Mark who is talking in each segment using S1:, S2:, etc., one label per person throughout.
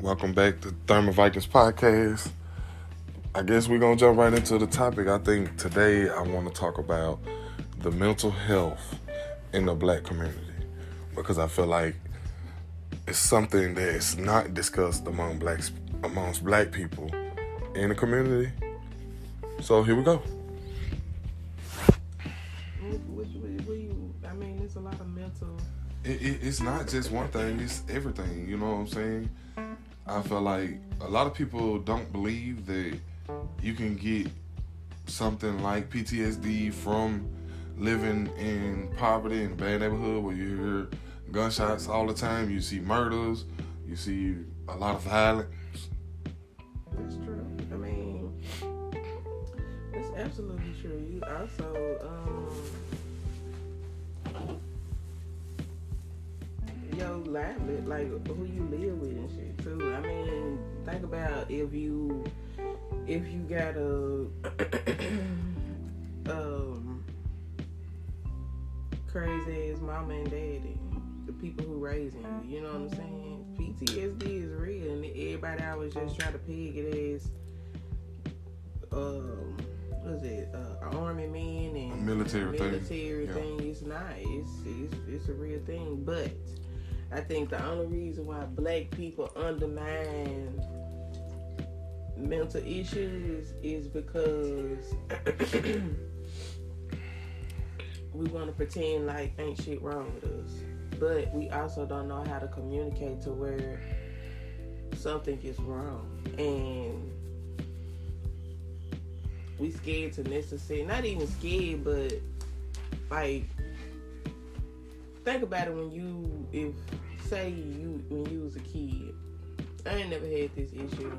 S1: Welcome back to Thermal Vikings Podcast. I guess we're going to jump right into the topic. I think today I want to talk about the mental health in the black community because I feel like it's something that's not discussed amongst black people in the community. So here we go.
S2: It's a lot of mental.
S1: It's not just one thing, it's everything, you know what I'm saying? I feel like a lot of people don't believe that you can get something like PTSD from living in poverty in a bad neighborhood where you hear gunshots all the time, you see murders, you see a lot of violence.
S2: That's true. It's absolutely true. You also, your livelihood, like who you live with and shit too. Think about if you got a crazy ass mama and daddy, the people who raising you, you know what I'm saying? PTSD is real, and everybody always just try to peg it as army men and
S1: military thing.
S2: It's not. It's a real thing. But I think the only reason why black people undermine mental issues is because we want to pretend like ain't shit wrong with us. But we also don't know how to communicate to where something is wrong. And we scared to necessarily, not even scared, but like, think about it when you was a kid. I ain't never had this issue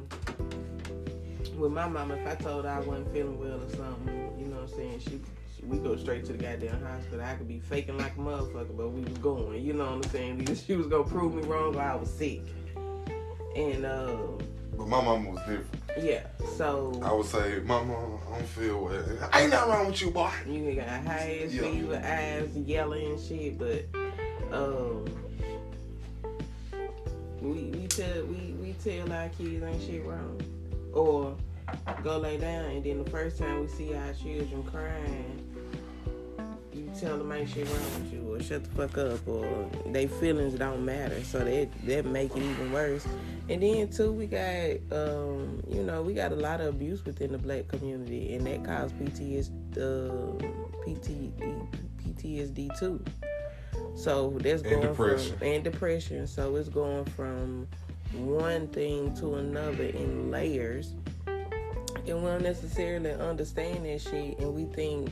S2: with my mama. If I told her I wasn't feeling well or something, you know what I'm saying, we go straight to the goddamn hospital. I could be faking like a motherfucker, but we was going, you know what I'm saying? Either she was gonna prove me wrong or I was sick. And
S1: But my mama was different.
S2: Yeah, so
S1: I would say, Mama, I don't feel well. Ain't nothing wrong with you, boy.
S2: You got high ass fever, eyes yelling and shit, but we tell our kids ain't shit wrong. Or go lay down, and then the first time we see our children crying, you tell them ain't shit wrong with you, or shut the fuck up, or their feelings don't matter, so that make it even worse. And then too, we got we got a lot of abuse within the black community, and that causes PTSD too. So that's going and depression. So it's going from one thing to another in layers, and we don't necessarily understand that shit, and we think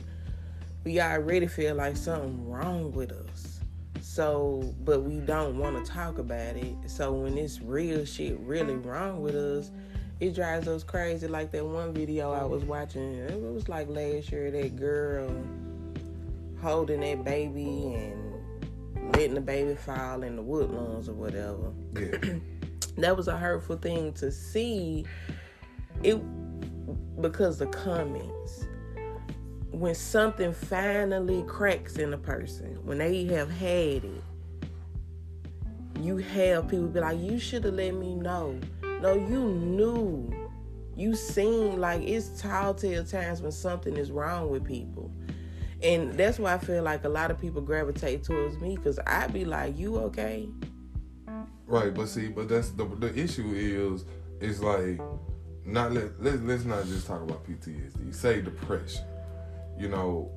S2: we already feel like something wrong with us. So, but we don't want to talk about it. So when this real shit really wrong with us, it drives us crazy. Like that one video I was watching, it was like last year, that girl holding that baby and letting the baby fall in the woodlands or whatever.
S1: Yeah.
S2: That was a hurtful thing to see. It because the comments. When something finally cracks in a person, when they have had it, you have people be like, you should have let me know. No, you knew. You seen, like, it's telltale times when something is wrong with people. And that's why I feel like a lot of people gravitate towards me, because I be like, you okay?
S1: Right, but that's the issue is like, let's not just talk about PTSD. Say depression. You know,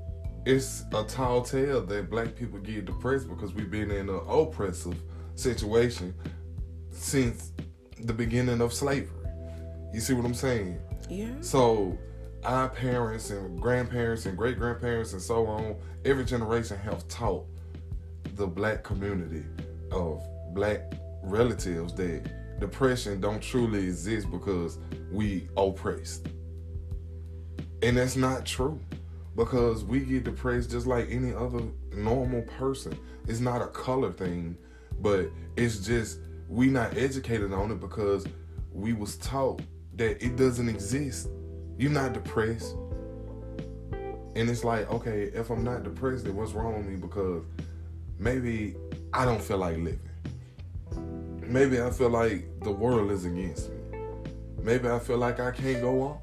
S1: it's a tall tale that black people get depressed because we've been in an oppressive situation since the beginning of slavery. You see what I'm saying?
S2: Yeah.
S1: So our parents and grandparents and great-grandparents and so on, every generation have taught the black community of black relatives that depression don't truly exist because we oppressed. And that's not true. Because we get depressed just like any other normal person. It's not a color thing, but it's just we not educated on it because we was taught that it doesn't exist. You're not depressed. And it's like, okay, if I'm not depressed, then what's wrong with me? Because maybe I don't feel like living. maybe I feel like the world is against me. Maybe I feel like I can't go on.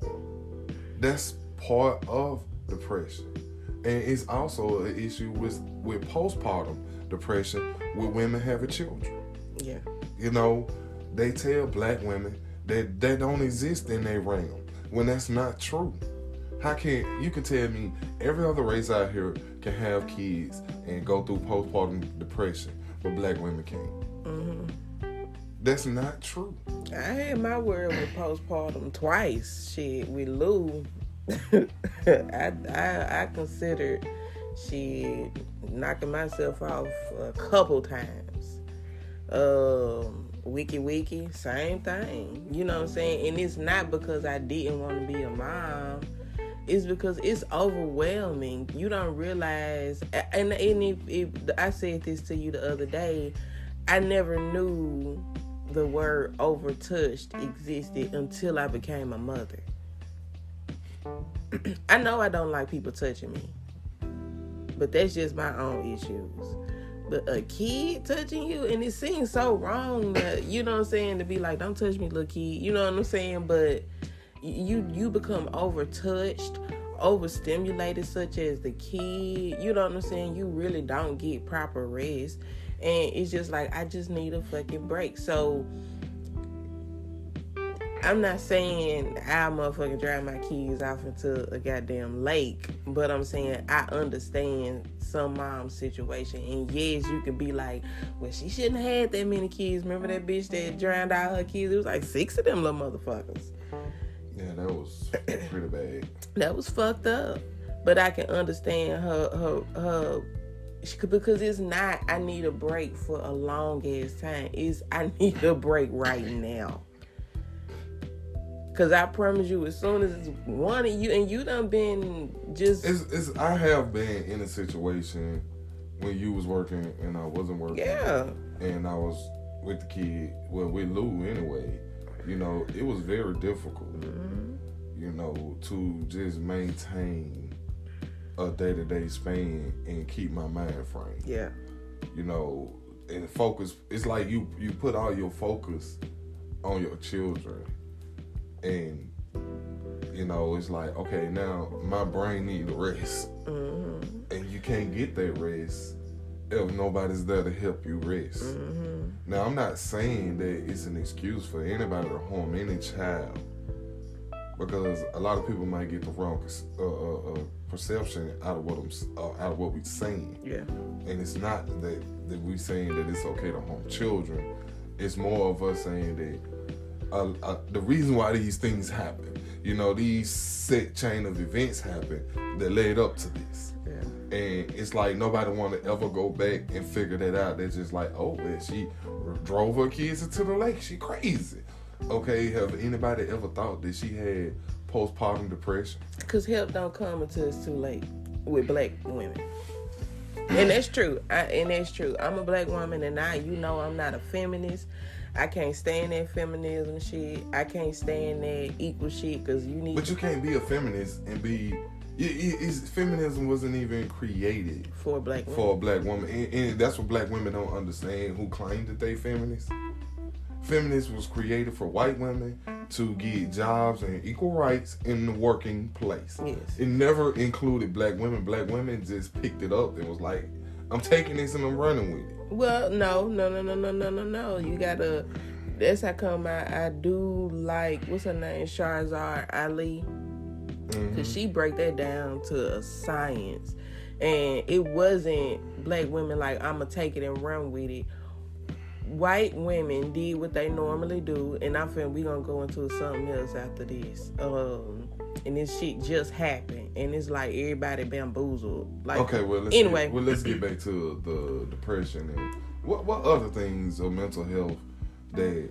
S1: That's part of depression. And it's also an issue with postpartum depression with women having children.
S2: Yeah.
S1: You know, they tell black women that they don't exist in their realm when that's not true. You can tell me every other race out here can have kids and go through postpartum depression, but black women can't.
S2: Mm-hmm.
S1: That's not true.
S2: I had my word with postpartum twice. Shit, with Lou, I considered knocking myself off a couple times. Wiki, same thing. You know what I'm saying? And it's not because I didn't want to be a mom. It's because it's overwhelming. You don't realize, and if I said this to you the other day, I never knew the word overtouched existed until I became a mother. I know I don't like people touching me, but that's just my own issues. But a kid touching you, and it seems so wrong that, you know what I'm saying, to be like, don't touch me, little kid. You know what I'm saying? But you become overtouched, overstimulated, such as the kid. You know what I'm saying? You really don't get proper rest. And it's just like, I just need a fucking break. So I'm not saying I motherfucking drive my kids off into a goddamn lake, but I'm saying I understand some mom's situation. And yes, you can be like, well, she shouldn't have had that many kids. Remember that bitch that drowned all her kids? It was like 6 of them little motherfuckers.
S1: Yeah, that was pretty bad.
S2: That was fucked up. But I can understand her because it's not, I need a break for a long ass time. It's, I need a break right now. Because I promise you, as soon as it's one of you, and you done been just...
S1: I have been in a situation when you was working and I wasn't working.
S2: Yeah.
S1: And I was with the kid, well, with Lou anyway. You know, it was very difficult, you know, to just maintain a day-to-day span and keep my mind framed.
S2: Yeah.
S1: You know, and focus, it's like you put all your focus on your children. And, you know, it's like, okay, now my brain needs rest. Mm-hmm. And you can't get that rest if nobody's there to help you rest. Mm-hmm. Now, I'm not saying that it's an excuse for anybody to harm any child, because a lot of people might get the wrong perception out of what we're saying.
S2: Yeah.
S1: And it's not that we're saying that it's okay to harm children. It's more of us saying that the reason why these things happen, you know, these set chain of events happen that led up to this.
S2: Yeah.
S1: And it's like nobody want to ever go back and figure that out. They're just like, oh, man, she drove her kids into the lake. She crazy. Okay, have anybody ever thought that she had postpartum depression?
S2: Because help don't come until it's too late with black women. And that's true. I'm a black woman, and I'm not a feminist. I can't stand that feminism shit. I can't stand that equal shit, because you need...
S1: But you can't be a feminist and be... feminism wasn't even created
S2: for a black woman.
S1: For a black woman. And that's what black women don't understand who claim that they feminists. Feminism was created for white women to get jobs and equal rights in the working place.
S2: Yes.
S1: It never included black women. Black women just picked it up. It was like, I'm taking this and I'm running with it.
S2: Well, no. You gotta... That's how come I do like... What's her name? Shahrazad Ali. Because she break that down to a science. And it wasn't black women like, I'm going to take it and run with it. White women did what they normally do, and I feel we gonna go into something else after this. And this shit just happened, and it's like everybody bamboozled. Like,
S1: okay, let's get back to the depression and what other things of mental health that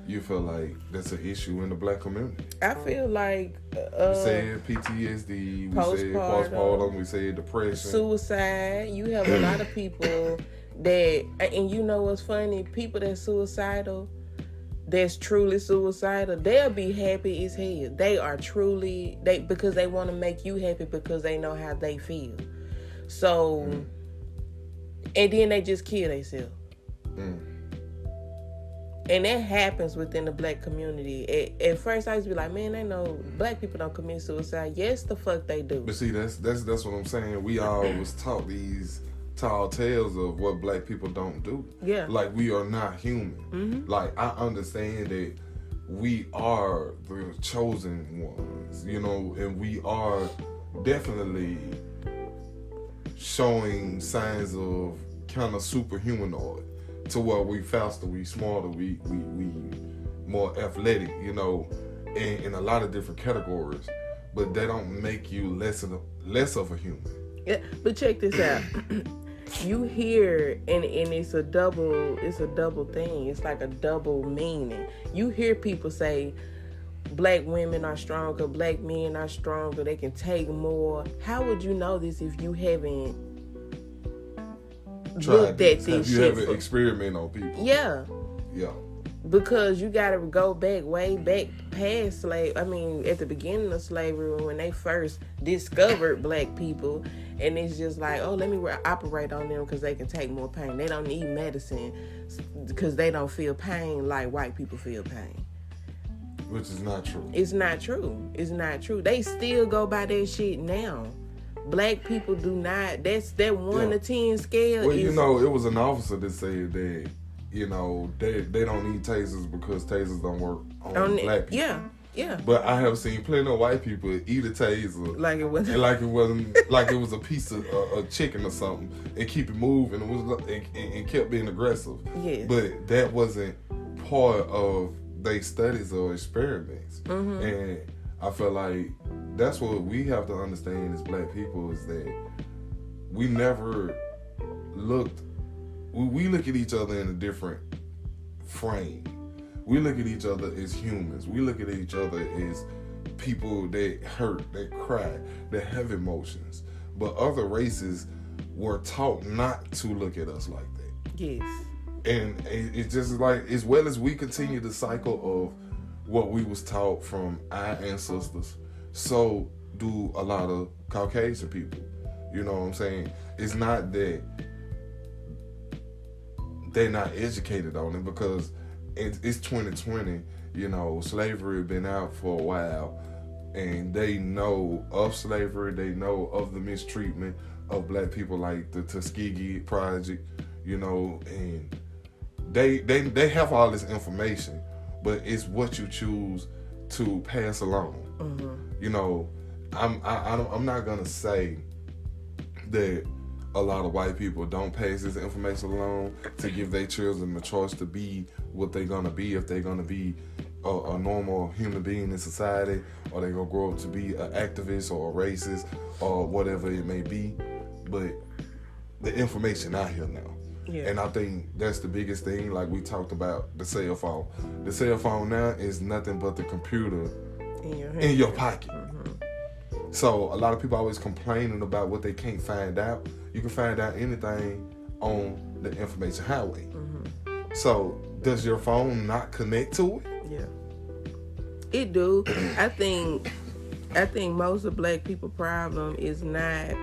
S1: you feel like that's an issue in the black community.
S2: I feel like
S1: we said PTSD, we said postpartum, we said depression,
S2: suicide. You have a lot of people that, and you know what's funny? People that's suicidal, that's truly suicidal, they'll be happy as hell. They are truly, because they want to make you happy because they know how they feel. So, and then they just kill themselves. And that happens within the black community. At first, I used to be like, man, I know black people don't commit suicide. Yes, the fuck they do.
S1: But see, that's what I'm saying. We always taught these tall tales of what black people don't do.
S2: Yeah.
S1: Like, we are not human.
S2: Mm-hmm.
S1: Like, I understand that we are the chosen ones, you know, and we are definitely showing signs of kind of superhumanoid, to where we faster, we smarter, we more athletic, you know, in a lot of different categories. But that don't make you less of a human.
S2: Yeah, but check this out. You hear, and it's a double thing. It's like a double meaning. You hear people say, black women are stronger, black men are stronger, they can take more. How would you know this if you haven't looked at this shit?
S1: You haven't experimented on people.
S2: Yeah.
S1: Yeah.
S2: Because you gotta go way back past at the beginning of slavery, when they first discovered black people, and it's just like, oh, let me operate on them because they can take more pain. They don't need medicine because they don't feel pain like white people feel pain.
S1: Which is not true.
S2: It's not true. It's not true. They still go by that shit now. Black people do not. That's that 1 to 10 scale.
S1: Well, you know, it was an officer that said that, you know, they don't need tasers because tasers don't work on black people.
S2: Yeah, yeah.
S1: But I have seen plenty of white people eat a taser
S2: like it wasn't
S1: like it was a piece of a chicken or something, and keep it moving. It was and kept being aggressive.
S2: Yes.
S1: But that wasn't part of they studies or experiments.
S2: Mm-hmm.
S1: And I feel like that's what we have to understand as black people, is that we never looked. We look at each other in a different frame. We look at each other as humans. We look at each other as people that hurt, that cry, that have emotions. But other races were taught not to look at us like that.
S2: Yes.
S1: And it's just like, as well as we continue the cycle of what we was taught from our ancestors, so do a lot of Caucasian people. You know what I'm saying? It's not that they're not educated on it, because it's 2020. You know, slavery been out for a while, and they know of slavery. They know of the mistreatment of black people, like the Tuskegee Project. You know, and they have all this information, but it's what you choose to pass along.
S2: Mm-hmm.
S1: You know, I'm not gonna say that a lot of white people don't pass this information along to give their children the choice to be what they're gonna be, if they're gonna be a normal human being in society, or they're gonna grow up to be an activist or a racist or whatever it may be. But the information out here now. Yeah. And I think that's the biggest thing. Like we talked about the cell phone. The cell phone now is nothing but the computer in your pocket. Mm-hmm. So a lot of people always complaining about what they can't find out. You can find out anything on the information highway. Mm-hmm. So does your phone not connect to it?
S2: Yeah, it do. I think most of black people problem is not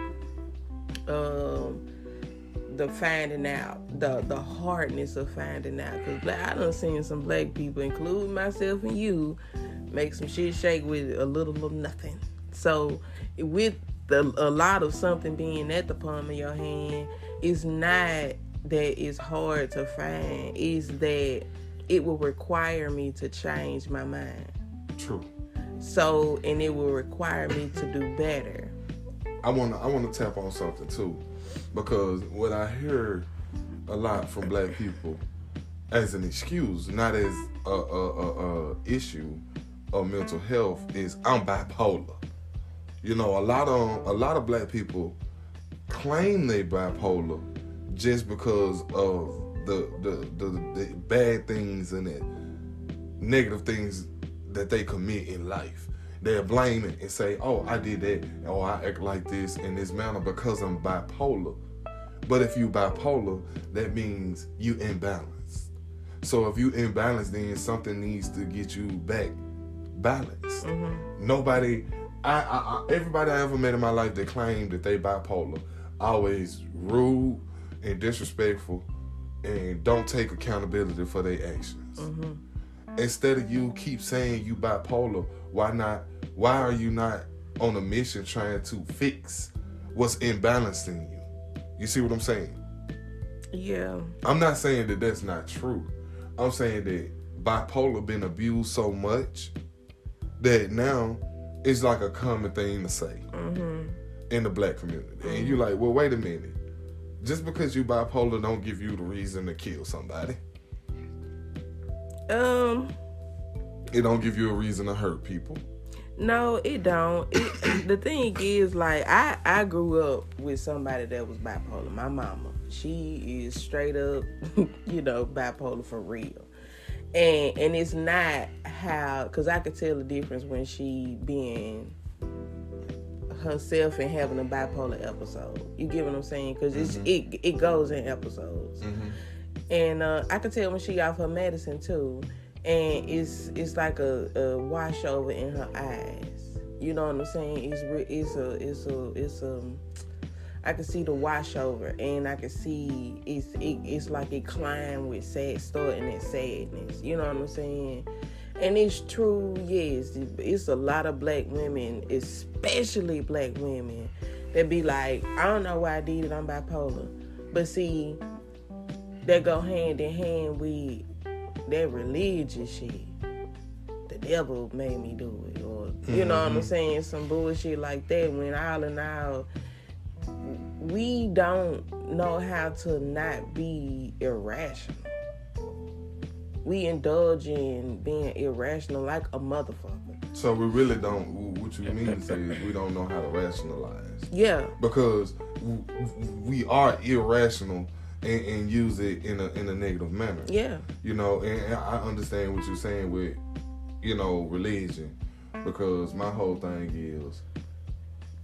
S2: the finding out, the hardness of finding out. Because I done seen some black people, including myself and you, make some shit shake with a little of nothing. So with a lot of something being at the palm of your hand, it's not that it's hard to find. It's that it will require me to change my mind.
S1: True.
S2: So, and it will require me to do better.
S1: I wanna tap on something too, because what I hear a lot from black people as an excuse, not as a issue of mental health, is I'm bipolar. You know, a lot of black people claim they bipolar just because of the bad things and the negative things that they commit in life. They'll blame it and say, oh, I did that, or I act like this in this manner because I'm bipolar. But if you bipolar, that means you imbalanced. So if you imbalanced, then something needs to get you back balanced. Mm-hmm. Nobody, everybody I ever met in my life that claimed that they bipolar, always rude and disrespectful and don't take accountability for their actions. Instead of you keep saying you bipolar, why are you not on a mission trying to fix what's imbalanced in you? You see what I'm saying?
S2: Yeah.
S1: I'm not saying that that's not true. I'm saying that bipolar been abused so much that now it's like a common thing to say in the black community. And you like, well, wait a minute. Just because you bipolar don't give you the reason to kill somebody. It don't give you a reason to hurt people.
S2: No, it don't. The thing is, like, I grew up with somebody that was bipolar. My mama. She is straight up, bipolar for real. And it's not how, because I could tell the difference when she being herself and having a bipolar episode. You get what I'm saying? Because it goes in episodes. And I could tell when she off her medicine too. And it's like a washover in her eyes. You know what I'm saying? It's I can see the washover, and I can see it's like it climbed with starting at sadness. You know what I'm saying? And it's true, yes. It's a lot of black women, especially black women, that be like, I don't know why I did it, I'm bipolar. But see, that go hand in hand with that religious shit. The devil made me do it, or you know what I'm saying, some bullshit like that. When all in all, we don't know how to not be irrational. We indulge in being irrational like a motherfucker.
S1: So we really don't. What you mean to say is we don't know how to rationalize.
S2: Yeah.
S1: Because we are irrational and use it in a negative manner.
S2: Yeah.
S1: And I understand what you're saying with, religion, because my whole thing is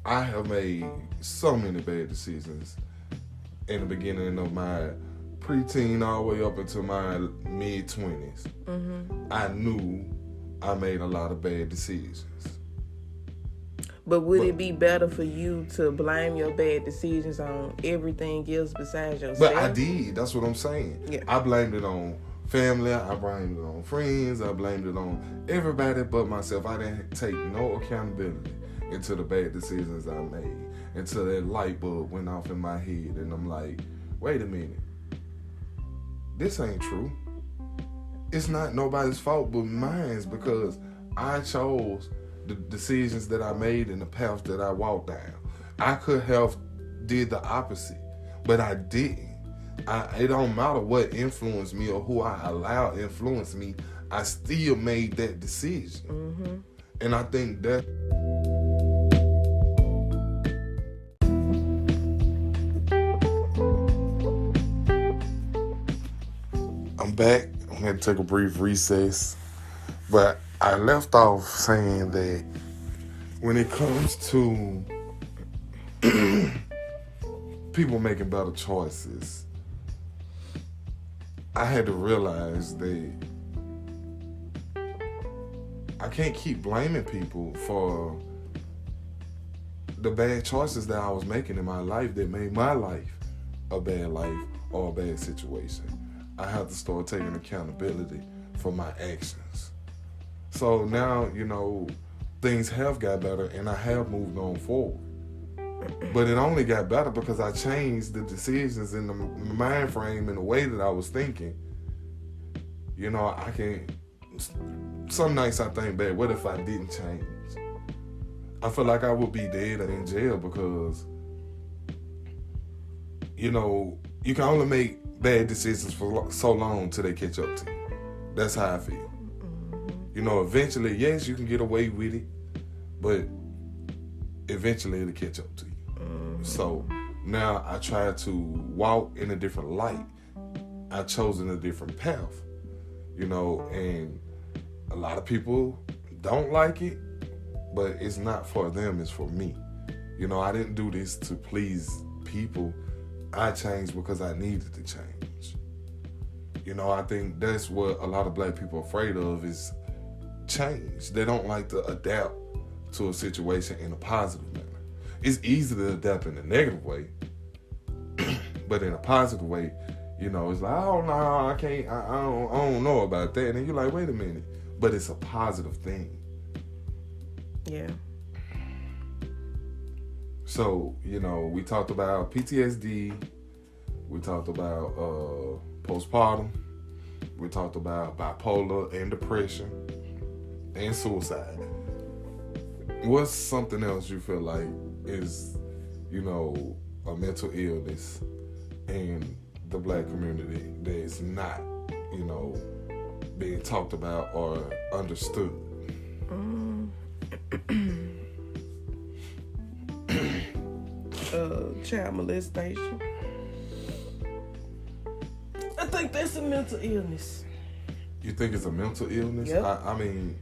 S1: I have made so many bad decisions in the beginning of my preteen all the way up into my mid-20s. I knew I made a lot of bad decisions.
S2: But would it be better for you to blame your bad decisions on everything else besides yourself?
S1: But I did. That's what I'm saying.
S2: Yeah.
S1: I blamed it on family. I blamed it on friends. I blamed it on everybody but myself. I didn't take no accountability into the bad decisions I made, until that light bulb went off in my head. And I'm like, wait a minute. This ain't true. It's not nobody's fault but mine's, because I chose the decisions that I made and the path that I walked down. I could have did the opposite, but I didn't. It don't matter what influenced me or who I allowed influence me. I still made that decision. And I think that I'm back. I'm going to take a brief recess. But I left off saying that when it comes to people making better choices, I had to realize that I can't keep blaming people for the bad choices that I was making in my life that made my life a bad life or a bad situation. I have to start taking accountability for my actions. So now, things have got better and I have moved on forward. But it only got better because I changed the decisions in the mind frame and the way that I was thinking. Some nights I think back, what if I didn't change? I feel like I would be dead or in jail because, you can only make bad decisions for so long till they catch up to you. That's how I feel. Eventually, yes, you can get away with it, but eventually it'll catch up to you. So now I try to walk in a different light. I've chosen a different path, and a lot of people don't like it, but it's not for them, it's for me. I didn't do this to please people. I changed because I needed to change. I think that's what a lot of black people are afraid of is change. They don't like to adapt to a situation in a positive manner. It's easy to adapt in a negative way, but in a positive way, You know, it's like, oh no, I can't, I don't know about that. And you're like, wait a minute. But it's a positive thing.
S2: Yeah.
S1: So, you know, we talked about PTSD. We talked about postpartum. We talked about bipolar and depression and suicide. What's something else you feel like is, you know, a mental illness in the Black community that is not, you know, being talked about or understood?
S2: Child molestation. I think that's a mental illness.
S1: You think it's a mental illness?
S2: Yep.
S1: I mean,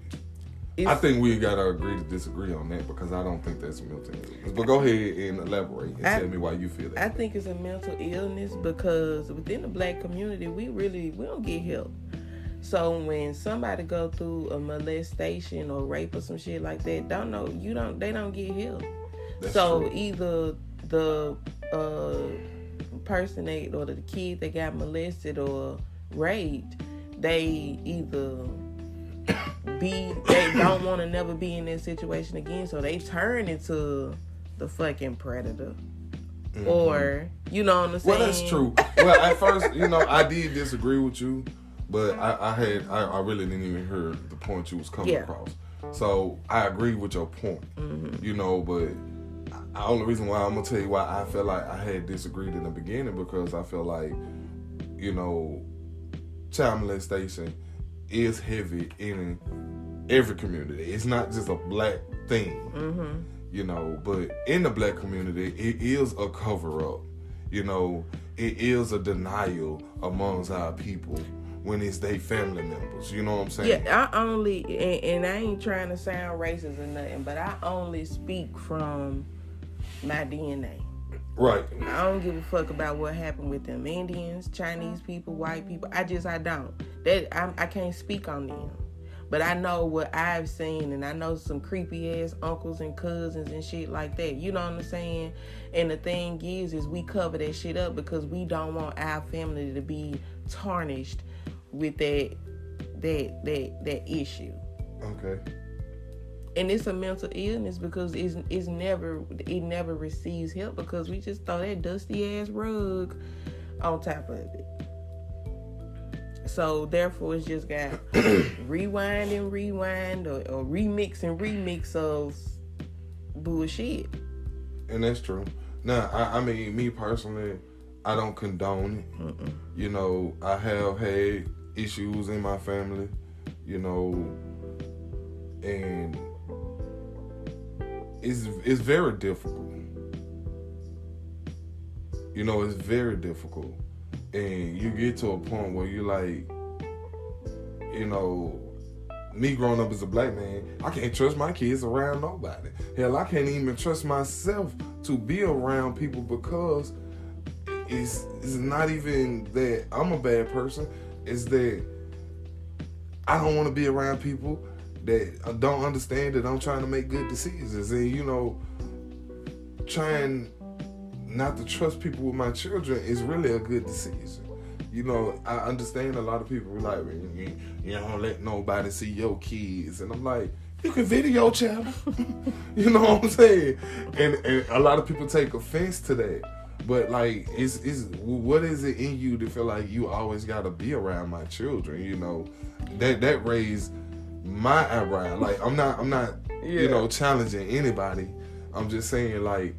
S1: I think we gotta agree to disagree on that, because I don't think that's a mental illness. But go ahead and elaborate and tell me why you feel that.
S2: I think it's a mental illness because within the Black community, we don't get help. So when somebody go through a molestation or rape or some shit like that, they don't get help.
S1: That's
S2: so
S1: true.
S2: Either the person or the kid that got molested or raped, they either they don't want to never be in that situation again, so they turn into the fucking predator. Mm-hmm. Or, you know what I'm saying?
S1: Well, that's true. Well, at first, you know, I did disagree with you, but I really didn't even hear the point you was coming across. So I agree with your point, you know, but the only reason why I'm gonna tell you why I felt like I had disagreed in the beginning, because I feel like, you know, child molestation is heavy in every community. It's not just a Black thing, you know, but in the Black community, it is a cover-up. You know, it is a denial amongst our people when it's their family members. You know what I'm saying?
S2: Yeah, I only, and I ain't trying to sound racist or nothing, but I only speak from my DNA.
S1: Right.
S2: I don't give a fuck about what happened with them Indians, Chinese people, white people. I don't. I can't speak on them. But I know what I've seen, and I know some creepy ass uncles and cousins and shit like that. You know what I'm saying? And the thing is we cover that shit up because we don't want our family to be tarnished with that issue.
S1: Okay.
S2: And it's a mental illness because it never receives help, because we just throw that dusty ass rug on top of it. So therefore, it's just got rewind or remix of bullshit.
S1: And that's true. Now, I mean, me personally, I don't condone it. You know, I have had issues in my family, you know, and it's very difficult. You know, it's very difficult. And you get to a point where you're like, you know, me growing up as a Black man, I can't trust my kids around nobody. Hell, I can't even trust myself to be around people, because it's not even that I'm a bad person. It's that I don't want to be around people that don't understand that I'm trying to make good decisions. And, you know, trying not to trust people with my children is really a good decision. You know, I understand a lot of people are like, you don't let nobody see your kids. And I'm like, you can video chat them. You know what I'm saying? And a lot of people take offense to that. But like, it's what is it in you to feel like you always got to be around my children? You know, that raised my eyebrow. Like, I'm not you know, challenging anybody. I'm just saying, like,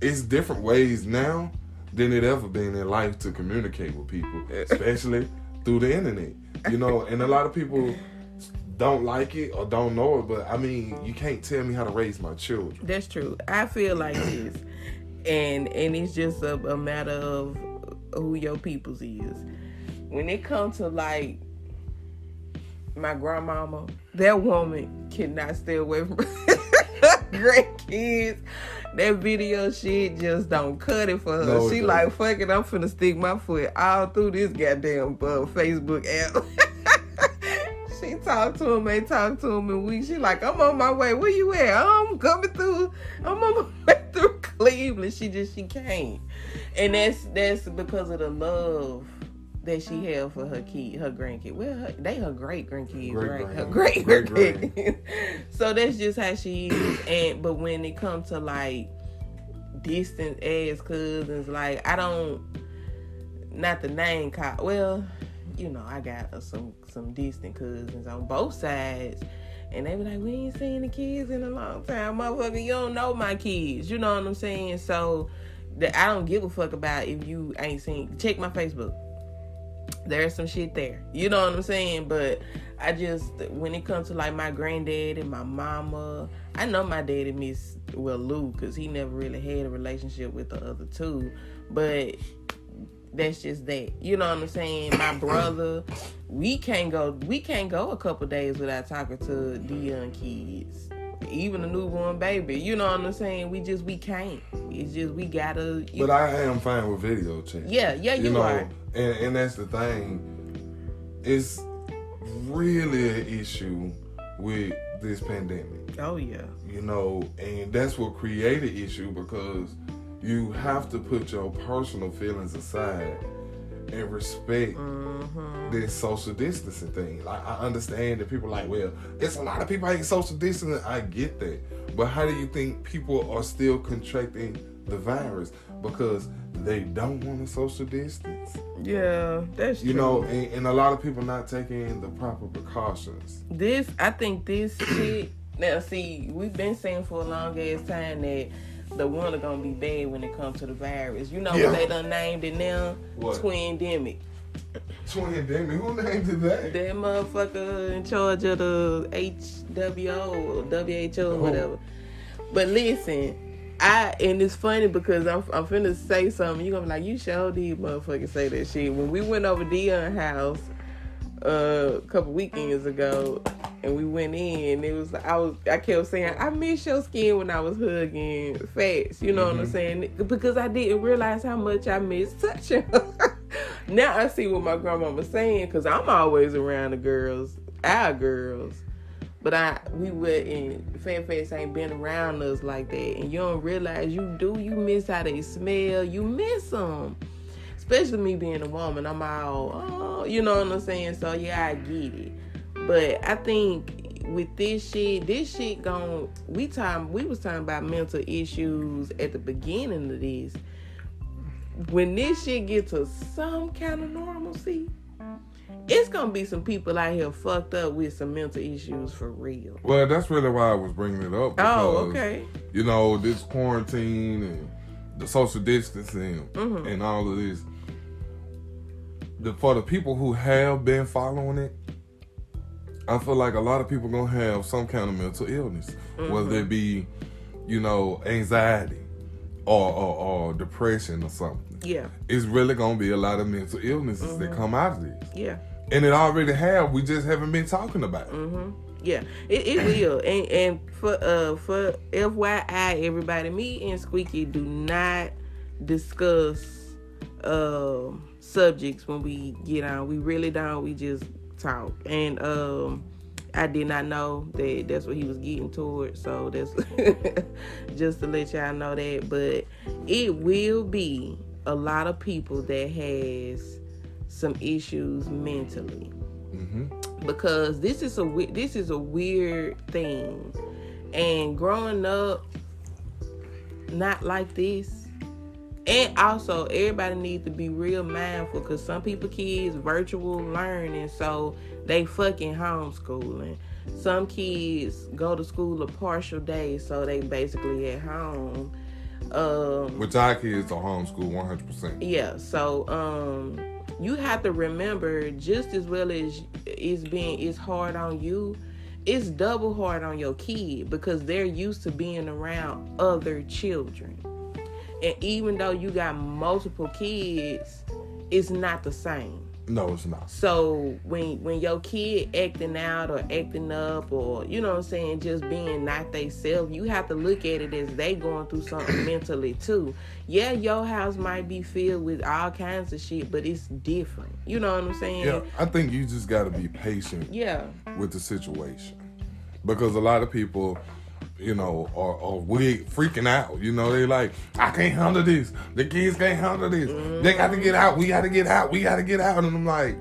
S1: it's different ways now than it ever been in life to communicate with people, especially through the internet. You know, and a lot of people don't like it or don't know it, but I mean, you can't tell me how to raise my children.
S2: That's true. I feel like this, and it's just a matter of who your peoples is. When it comes to like my grandmama, that woman cannot stay away from grandkids. That video shit just don't cut it for her. No, she like, fuck it, I'm finna stick my foot all through this goddamn Facebook app. She talked to him, ain't talked to him in weeks. She like, I'm on my way. Where you at? I'm coming through. I'm on my way through Cleveland. She can't. And that's because of the love that she held for her grandkid. Well, they her great grandkids, right?
S1: Grand.
S2: Her great grandkids. So that's just how she is. But when it comes to like distant ass cousins, like I don't, not the name call. Well, you know, I got some distant cousins on both sides. And they be like, we ain't seen the kids in a long time. Motherfucker, you don't know my kids. You know what I'm saying? So I don't give a fuck about if you ain't seen. Check my Facebook. There's some shit there. You know what I'm saying? But I just, when it comes to like my granddad and my mama, I know my daddy miss Lou, because he never really had a relationship with the other two. But that's just that. You know what I'm saying? My brother, we can't go a couple days without talking to the young kids. Even a newborn baby. You know what I'm saying? We can't. It's just we gotta.
S1: But I am fine with video chat.
S2: Yeah, you are.
S1: And that's the thing. It's really an issue with this pandemic.
S2: Oh yeah.
S1: You know, and that's what created issue, because you have to put your personal feelings aside and respect this social distancing thing. Like, I understand that people are like, well, it's a lot of people ain't social distancing. I get that. But how do you think people are still contracting the virus? Because they don't want to social distance.
S2: Yeah, that's true.
S1: You know, and a lot of people not taking the proper precautions.
S2: I think this shit, now see, we've been saying for a long ass time that the winter gonna be bad when it comes to the virus. You know what they done named it now?
S1: What?
S2: Twindemic.
S1: Twindemic? Who named it that?
S2: That motherfucker in charge of the WHO or WHO or whatever. But listen, and it's funny because I'm finna say something. You gonna be like, you sure did motherfucker say that shit. When we went over Dion's house a couple weekends ago, and we went in, it was like I kept saying, I miss your skin when I was hugging Fats. You know what I'm saying? Because I didn't realize how much I missed touching her. Now I see what my grandma was saying, because I'm always around the girls, our girls. But we wouldn't, Fats ain't been around us like that. And you don't realize you miss how they smell. You miss them. Especially me being a woman. I'm all, you know what I'm saying? So yeah, I get it. But I think with this shit we was talking about mental issues at the beginning of this. When this shit gets to some kind of normalcy, it's gonna be some people out here fucked up with some mental issues for real.
S1: Well, that's really why I was bringing it up. Because,
S2: okay.
S1: You know, this quarantine and the social distancing and all of this. For the people who have been following it, I feel like a lot of people gonna have some kind of mental illness, whether it be, you know, anxiety or depression or something.
S2: Yeah,
S1: it's really gonna be a lot of mental illnesses that come out of this.
S2: Yeah,
S1: and it already have. We just haven't been talking about it.
S2: Yeah, it will. And for FYI, everybody, me and Squeaky do not discuss subjects when we get on. We really don't. We just talk. And I did not know that that's what he was getting toward, so that's just to let y'all know that. But it will be a lot of people that has some issues mentally, because this is a weird thing. And growing up not like this. And also, everybody needs to be real mindful, because some people kids virtual learning, so they fucking homeschooling. Some kids go to school a partial day, so they basically at home.
S1: Which our kids are homeschooled 100%.
S2: Yeah, so you have to remember, just as well as it's hard on you, it's double hard on your kid, because they're used to being around other children. And even though you got multiple kids, it's not the same.
S1: No, it's not.
S2: So when your kid acting out or acting up, or, you know what I'm saying, just being not they self, you have to look at it as they going through something mentally too. Yeah, your house might be filled with all kinds of shit, but it's different. You know what I'm saying?
S1: Yeah, I think you just got to be patient with the situation. Because a lot of people, you know, or we freaking out. You know, they like, I can't handle this. The kids can't handle this. Mm-hmm. They got to get out. We got to get out. We got to get out. And I'm like,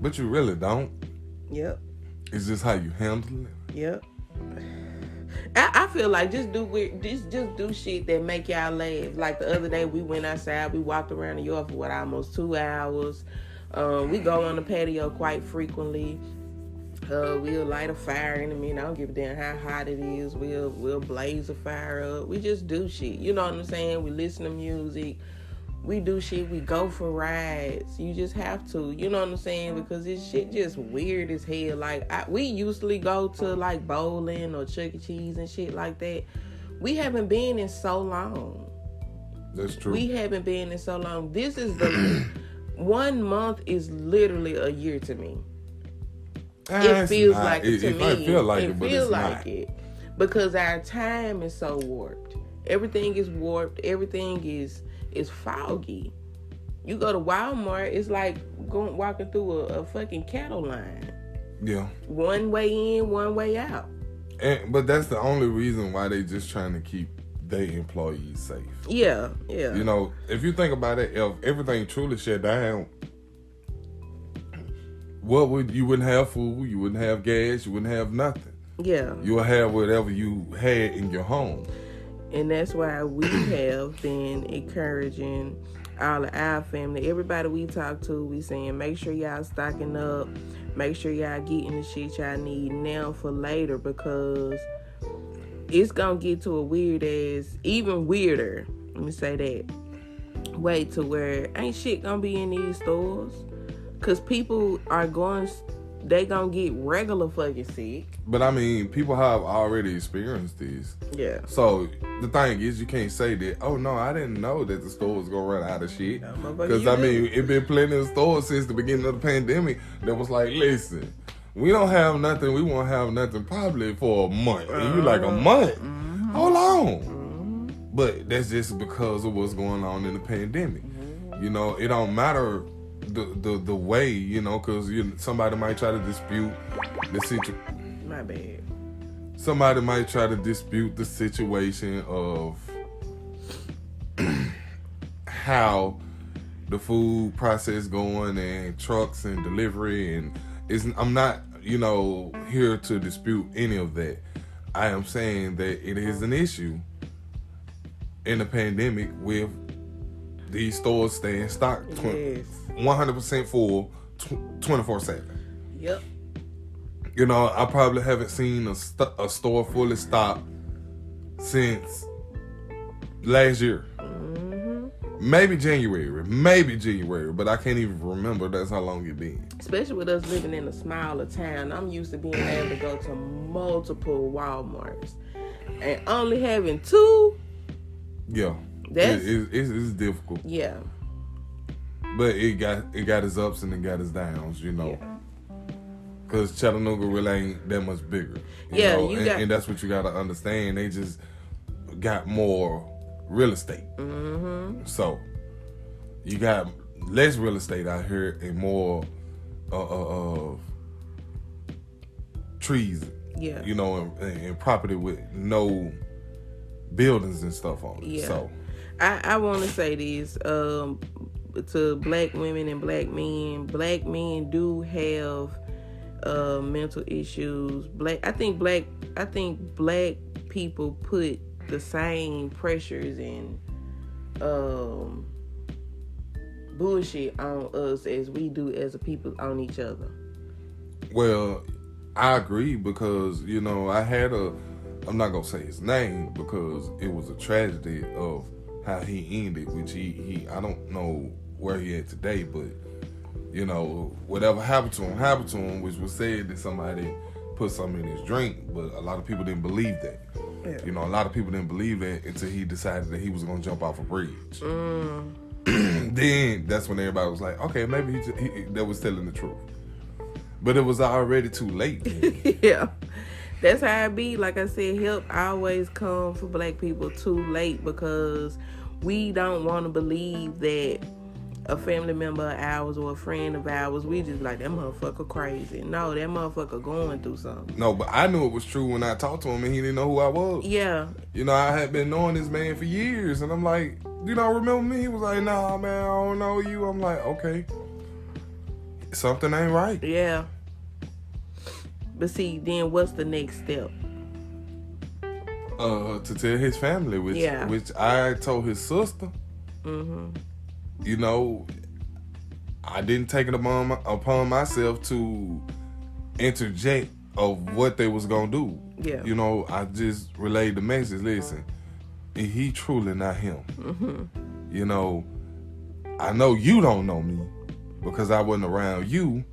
S1: but you really don't.
S2: Yep.
S1: It's just how you handle it.
S2: Yep. I feel like just do shit that make y'all laugh. Like the other day, we went outside. We walked around New York for almost 2 hours. We go on the patio quite frequently. We'll light a fire in a minute. I don't give a damn how hot it is. We'll blaze a fire up. We just do shit. You know what I'm saying? We listen to music. We do shit. We go for rides. You just have to. You know what I'm saying? Because this shit just weird as hell. Like, we usually go to, like, bowling or Chuck E. Cheese and shit like that. We haven't been in so long.
S1: That's true.
S2: We haven't been in so long. This is the... 1 month is literally a year to me. It feels like it to me.
S1: It feel like it,
S2: but it's not. Because our time is so warped. Everything is warped. Everything is foggy. You go to Walmart, it's like walking through a fucking cattle line.
S1: Yeah.
S2: One way in, one way out.
S1: But that's the only reason why they just trying to keep their employees safe.
S2: Yeah.
S1: You know, if you think about it, if everything truly shut down, you wouldn't have food, you wouldn't have gas, you wouldn't have nothing.
S2: Yeah.
S1: You would have whatever you had in your home.
S2: And that's why we have been encouraging all of our family, everybody we talk to, we saying, make sure y'all stocking up, make sure y'all getting the shit y'all need now for later, because it's gonna get to even weirder, let me say that, way to where ain't shit gonna be in these stores, because people are they gonna get regular fucking sick. But
S1: I mean, people have already experienced this.
S2: Yeah.
S1: So the thing is, you can't say that, oh no, I didn't know that the store was gonna run out of shit. Because I mean, it been plenty of stores since the beginning of the pandemic that was like, listen, we don't have nothing, we won't have nothing probably for a month. And you like, a month? Mm-hmm. Hold on. Mm-hmm. But that's just because of what's going on in the pandemic. Mm-hmm. You know, it don't matter the way, you know, because somebody might try to dispute the situation.
S2: My bad.
S1: Somebody might try to dispute the situation of how the food process going and trucks and delivery, and I'm not, you know, here to dispute any of that. I am saying that it is an issue in the pandemic with these stores staying stocked 100% full 24/7.
S2: Yep.
S1: You know, I probably haven't seen a store fully stocked since last year. Mm-hmm. Maybe January, but I can't even remember. That's how long it been.
S2: Especially with us living in a smaller town, I'm used to being able to go to multiple Walmarts and only having 2.
S1: Yeah, it's difficult.
S2: Yeah,
S1: but it got its ups and it got its downs, you know. Yeah. Cause Chattanooga really ain't that much bigger. You know? And that's what you gotta understand. They just got more real estate. Mm-hmm. So you got less real estate out here and more trees. Yeah. You know, and property with no buildings and stuff on it. Yeah. So
S2: I want to say this to black women and black men. Black men do have mental issues. I think black people put the same pressures and bullshit on us as we do as a people on each other.
S1: Well, I agree, because you know, I'm not gonna say his name because it was a tragedy of how he ended, which he I don't know where he at today, but you know, whatever happened to him, which was said that somebody put something in his drink, but a lot of people didn't believe that. Yeah. You know, a lot of people didn't believe that until he decided that he was going to jump off a bridge. Then that's when everybody was like, okay, maybe he that was telling the truth. But it was already too late.
S2: Yeah. That's how it be. Like I said, help always come for black people too late, because we don't want to believe that a family member of ours or a friend of ours, we just like, that motherfucker crazy. No, that motherfucker going through something.
S1: No, but I knew it was true when I talked to him and he didn't know who I was.
S2: Yeah.
S1: You know, I had been knowing this man for years, and I'm like, you don't remember me? He was like, nah, man, I don't know you. I'm like, okay. Something ain't right.
S2: Yeah. But see, then what's the next step?
S1: To tell his family, which I told his sister.
S2: Mm-hmm.
S1: You know, I didn't take it upon myself to interject of what they was gonna do.
S2: Yeah.
S1: You know, I just relayed the message. Listen, he truly not him.
S2: Mm-hmm.
S1: You know, I know you don't know me because I wasn't around you,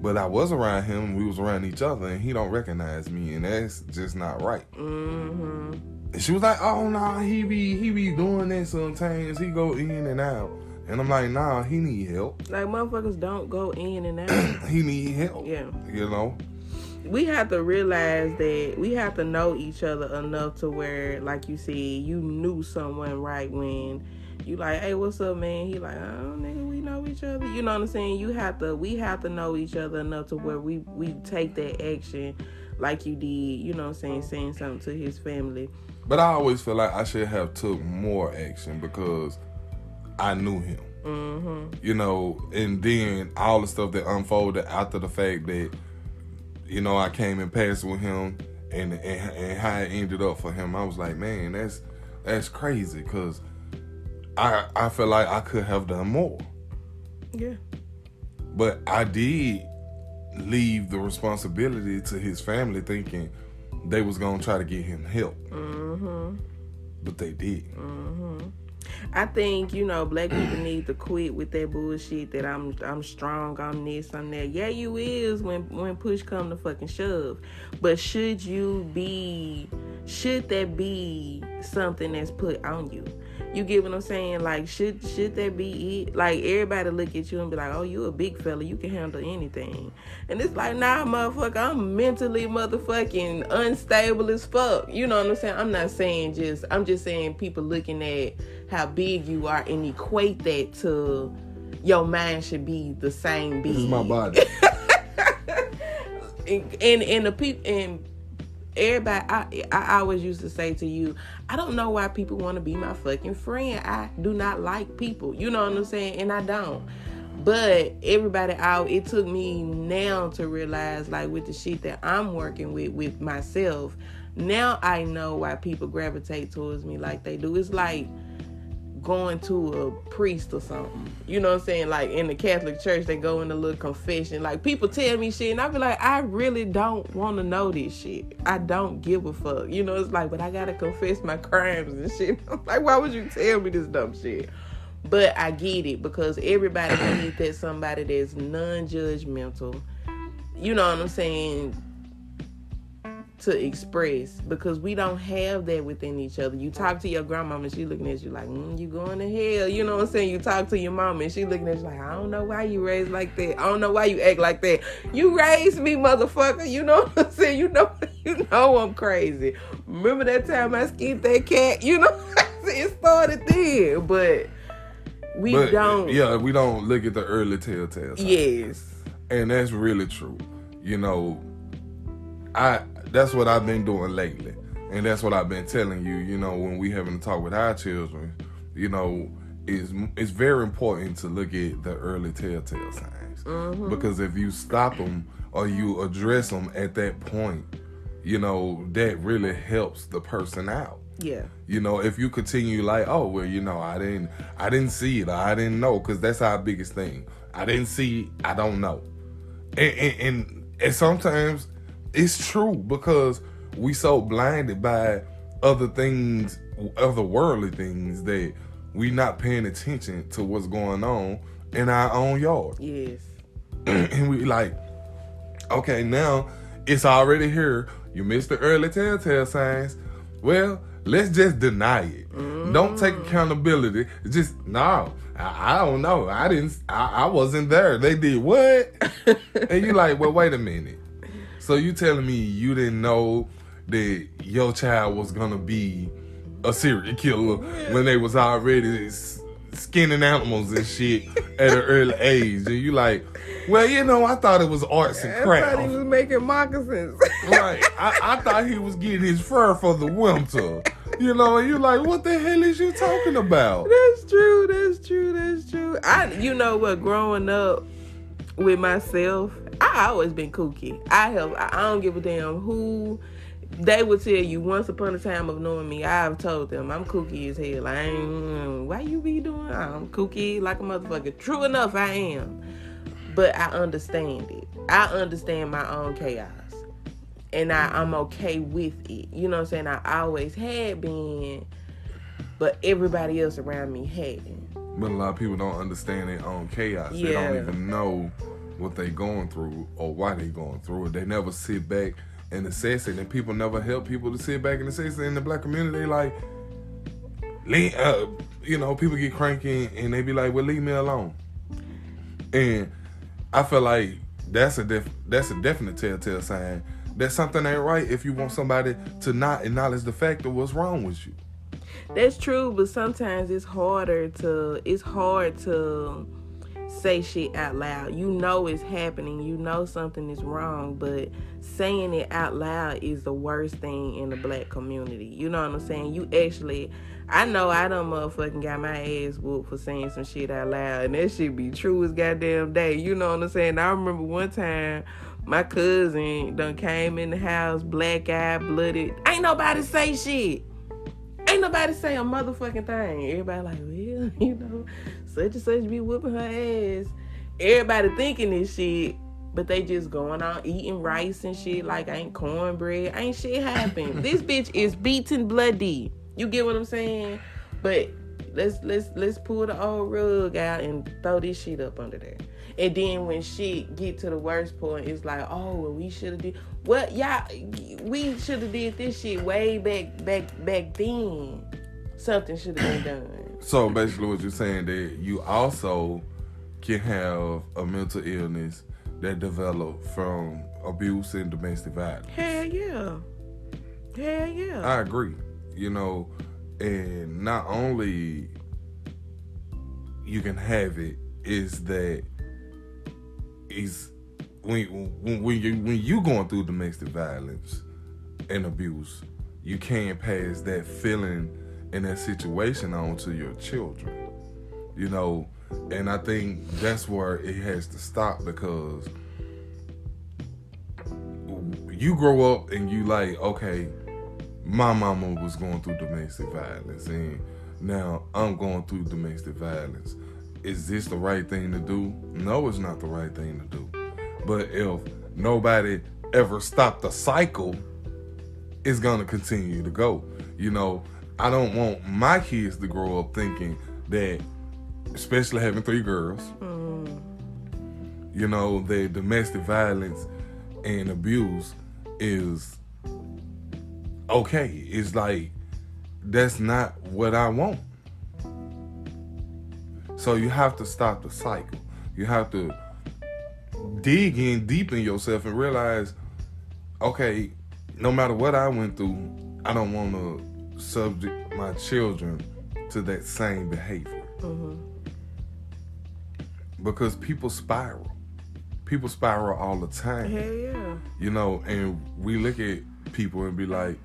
S1: but I was around him and we was around each other, and he don't recognize me, and that's just not right.
S2: Mm-hmm.
S1: And she was like, oh, nah, he be doing that sometimes. He go in and out. And I'm like, nah, he need help.
S2: Like, motherfuckers don't go in and out.
S1: He need help.
S2: Yeah.
S1: You know?
S2: We have to realize that we have to know each other enough to where, like you said, you knew someone right when you like, hey, what's up, man? He like, oh, nigga, we know each other. You know what I'm saying? We have to know each other enough to where we take that action like you did, you know what I'm saying something to his family.
S1: But I always feel like I should have took more action because I knew him.
S2: Mm-hmm.
S1: You know, and then all the stuff that unfolded after the fact that, you know, I came and passed with him and how it ended up for him, I was like, man, that's crazy because I feel like I could have done more.
S2: Yeah.
S1: But I did leave the responsibility to his family thinking they was going to try to get him help.
S2: Mm-hmm.
S1: But they did.
S2: Mm-hmm. I think, you know, black people need to quit with that bullshit that I'm strong on this, on that. Yeah, you is when push come to fucking shove. But should that be something that's put on you? You get what I'm saying? Like, should that be it? Like, everybody look at you and be like, oh, you a big fella, you can handle anything. And it's like, nah, motherfucker, I'm mentally motherfucking unstable as fuck. You know what I'm saying? I'm just saying people looking at how big you are and equate that to your mind should be the same big.
S1: This is my body.
S2: and the people and everybody, I always used to say to you, I don't know why people want to be my fucking friend. I do not like people. You know what I'm saying? And I don't. But everybody out, it took me now to realize, like, with the shit that I'm working with myself, now I know why people gravitate towards me like they do. It's like going to a priest or something. You know what I'm saying? Like in the Catholic Church, they go in a little confession. Like people tell me shit and I be like, I really don't want to know this shit. I don't give a fuck. You know, it's like, but I gotta confess my crimes and shit. I'm like, why would you tell me this dumb shit? But I get it because everybody needs that somebody that's non-judgmental. You know what I'm saying? To express, because we don't have that within each other. You talk to your grandmama and she looking at you like, you going to hell. You know what I'm saying? You talk to your mama and she looking at you like, I don't know why you raised like that. I don't know why you act like that. You raised me, motherfucker. You know what I'm saying? You know I'm crazy. Remember that time I skinned that cat? You know, it started then, but we don't.
S1: Yeah, we don't look at the early telltale signs.
S2: Yes.
S1: And that's really true. You know, that's what I've been doing lately. And that's what I've been telling you, you know, when we having to talk with our children, you know, it's very important to look at the early telltale signs.
S2: Mm-hmm.
S1: Because if you stop them or you address them at that point, you know, that really helps the person out.
S2: Yeah. You
S1: know, if you continue like, oh, well, you know, I didn't see it or I didn't know, because that's our biggest thing. I didn't see, I don't know. And sometimes it's true because we so blinded by other things, other worldly things, that we not paying attention to what's going on in our own yard.
S2: Yes.
S1: And we like, okay, now it's already here. You missed the early telltale signs. Well, let's just deny it. Don't take accountability. Just, no, I don't know. I wasn't there. They did what? And you like, well, wait a minute. So you telling me you didn't know that your child was going to be a serial killer when they was already skinning animals and shit at an early age. And you like, well, you know, I thought it was arts and crafts.
S2: I thought he was making moccasins.
S1: Right. I thought he was getting his fur for the winter. You know, and you're like, what the hell is you talking about?
S2: That's true. You know what, growing up with myself, I always been kooky. I don't give a damn who. They would tell you once upon a time of knowing me, I've told them I'm kooky as hell. I ain't, why you be doing? I'm kooky like a motherfucker. True enough, I am. But I understand it. I understand my own chaos. And I'm okay with it. You know what I'm saying? I always had been, but everybody else around me hadn't.
S1: But a lot of people don't understand their own chaos. Yeah. They don't even know what they going through or why they going through it. They never sit back and assess it. And people never help people to sit back and assess it. In the black community, like, you know, people get cranky and they be like, well, leave me alone. And I feel like that's a definite telltale sign that something ain't right if you want somebody to not acknowledge the fact of what's wrong with you.
S2: That's true, but sometimes it's hard to say shit out loud. You know it's happening. You know something is wrong, but saying it out loud is the worst thing in the black community. You know what I'm saying? You actually, I know I done motherfucking got my ass whooped for saying some shit out loud, and that shit be true as goddamn day. You know what I'm saying? I remember one time my cousin done came in the house, black-eyed, blooded. Ain't nobody say shit. Ain't nobody say a motherfucking thing. Everybody like, well, you know, such and such be whooping her ass. Everybody thinking this shit, but they just going on eating rice and shit like ain't cornbread. Ain't shit happen. This bitch is beaten bloody. You get what I'm saying? But let's pull the old rug out and throw this shit up under there. And then when shit get to the worst point, it's like, oh, well, we should have did. Well, y'all, we should have did this shit way back then. Something should have been done.
S1: So basically, what you're saying that you also can have a mental illness that develop from abuse and domestic violence.
S2: Hell yeah.
S1: I agree. You know, and not only you can have it, is that is when you going through domestic violence and abuse, you can't pass that feeling and that situation on to your children. You know, and I think that's where it has to stop, because you grow up and you like, okay, my mama was going through domestic violence and now I'm going through domestic violence. Is this the right thing to do? No, it's not the right thing to do. But if nobody ever stopped the cycle, it's gonna continue to go. You know, I don't want my kids to grow up thinking that, especially having 3 girls, you know, that domestic violence and abuse is okay. It's like, that's not what I want. So you have to stop the cycle. You have to dig in deep in yourself and realize, okay, no matter what I went through, I don't want to subject my children to that same behavior. Mm-hmm. Because people spiral. People spiral all the time.
S2: Hell yeah.
S1: You know, and we look at people and be like,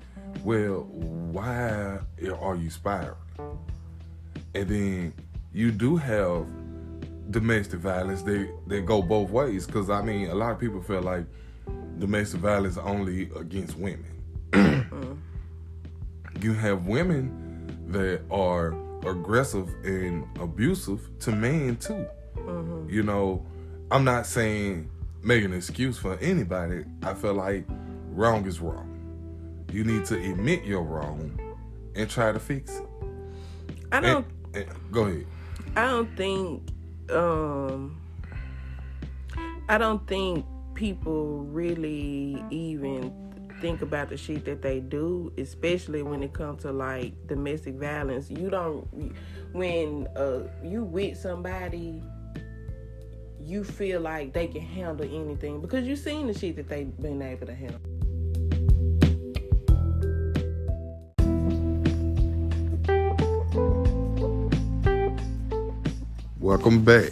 S1: well, why are you spiraling? And then you do have domestic violence. They go both ways. Because, I mean, a lot of people feel like domestic violence only against women. You have women that are aggressive and abusive to men, too. Mm-hmm. You know, I'm not saying make an excuse for anybody. I feel like wrong is wrong. You need to admit you're wrong and try to fix it. Go ahead.
S2: I don't think people really even think about the shit that they do, especially when it comes to like domestic violence. When you with somebody, you feel like they can handle anything because you've seen the shit that they've been able to handle.
S1: Welcome back.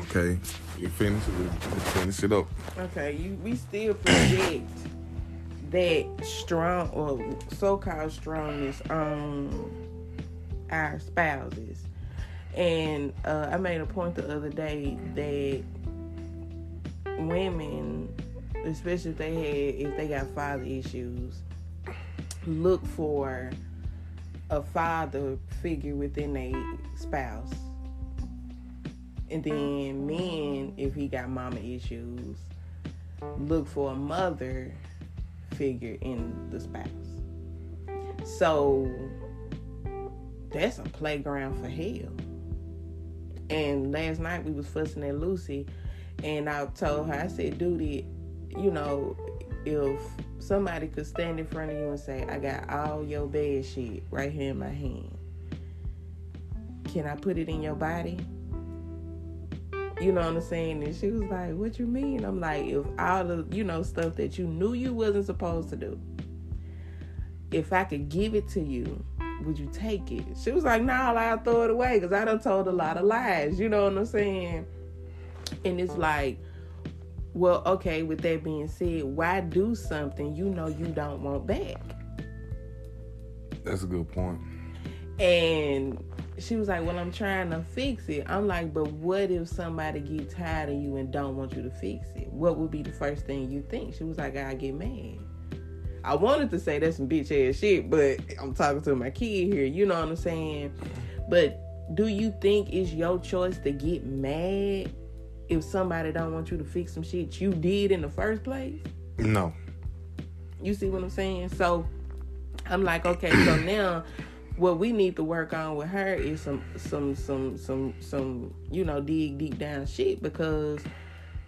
S1: Okay, you finish it. We finish it up.
S2: Okay, we still project that strong or so-called strongness on our spouses, and I made a point the other day that women, especially if they got father issues, look for a father figure within a spouse. And then men, if he got mama issues, look for a mother figure in the spouse. So that's a playground for hell. And last night we was fussing at Lucy, and I told her, I said, Duty, if somebody could stand in front of you and say, I got all your bad shit right here in my hand, can I put it in your body? You know what I'm saying? And she was like, what you mean? I'm like, if all the, stuff that you knew you wasn't supposed to do, if I could give it to you, would you take it? She was like, nah, I'll throw it away because I done told a lot of lies. You know what I'm saying? And it's like, well, okay, with that being said, why do something you know you don't want back?
S1: That's a good point.
S2: And she was like, well, I'm trying to fix it. I'm like, but what if somebody get tired of you and don't want you to fix it? What would be the first thing you think? She was like, I get mad. I wanted to say that's some bitch ass shit, but I'm talking to my kid here. You know what I'm saying? But do you think it's your choice to get mad if somebody don't want you to fix some shit you did in the first place?
S1: No.
S2: You see what I'm saying? So I'm like, okay, so now what we need to work on with her is some dig deep down shit, because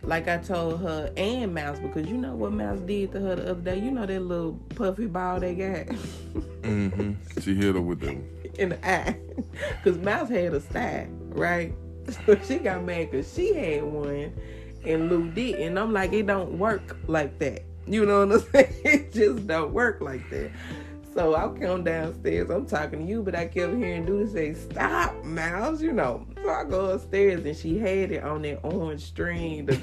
S2: like I told her and Mouse, because you know what Mouse did to her the other day, that little puffy ball they got.
S1: Mm-hmm. She hit her with them
S2: in the eye, because Mouse had a style, right? So she got mad because she had one and Lou did, and I'm like, it don't work like that. You know what I'm saying? It just don't work like that. So I come downstairs, I'm talking to you, but I kept hearing Duty say, stop, Mouse, So I go upstairs and she had it on that orange string, the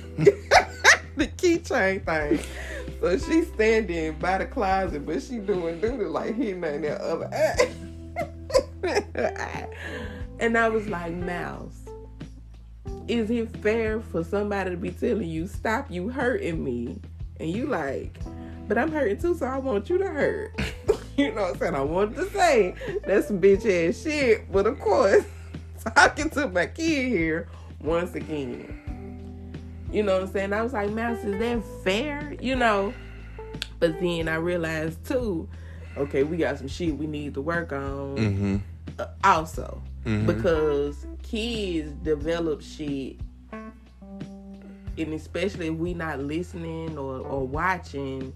S2: keychain thing. So she standing by the closet, but she doing Duty like he in that other eye. And I was like, Mouse, is it fair for somebody to be telling you, stop, you hurting me? And you like, but I'm hurting too, so I want you to hurt. You know what I'm saying? I wanted to say that's some bitch ass shit, but of course, talking to my kid here once again. You know what I'm saying? I was like, Mouse, is that fair? But then I realized too, okay, we got some shit we need to work on also. Mm-hmm. Because kids develop shit, and especially if we not listening or watching,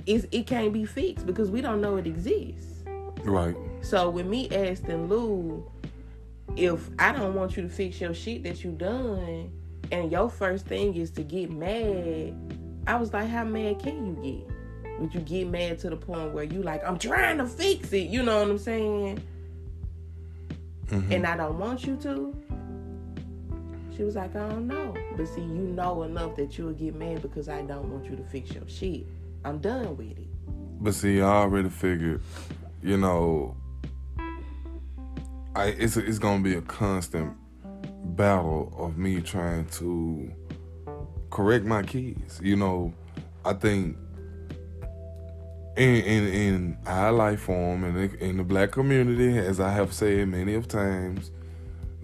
S2: it can't be fixed because we don't know it exists.
S1: Right.
S2: So with me asking Lou, if I don't want you to fix your shit that you done, and your first thing is to get mad, I was like, how mad can you get? Would you get mad to the point where you like, I'm trying to fix it, you know what I'm saying? Mm-hmm. And I don't want you to? She was like, I don't know. But see, you know enough that you'll get mad because I don't want you to fix your shit. I'm done with it.
S1: But see, I already figured, it's gonna be a constant battle of me trying to correct my kids. I think in our life form and in the black community, as I have said many of times,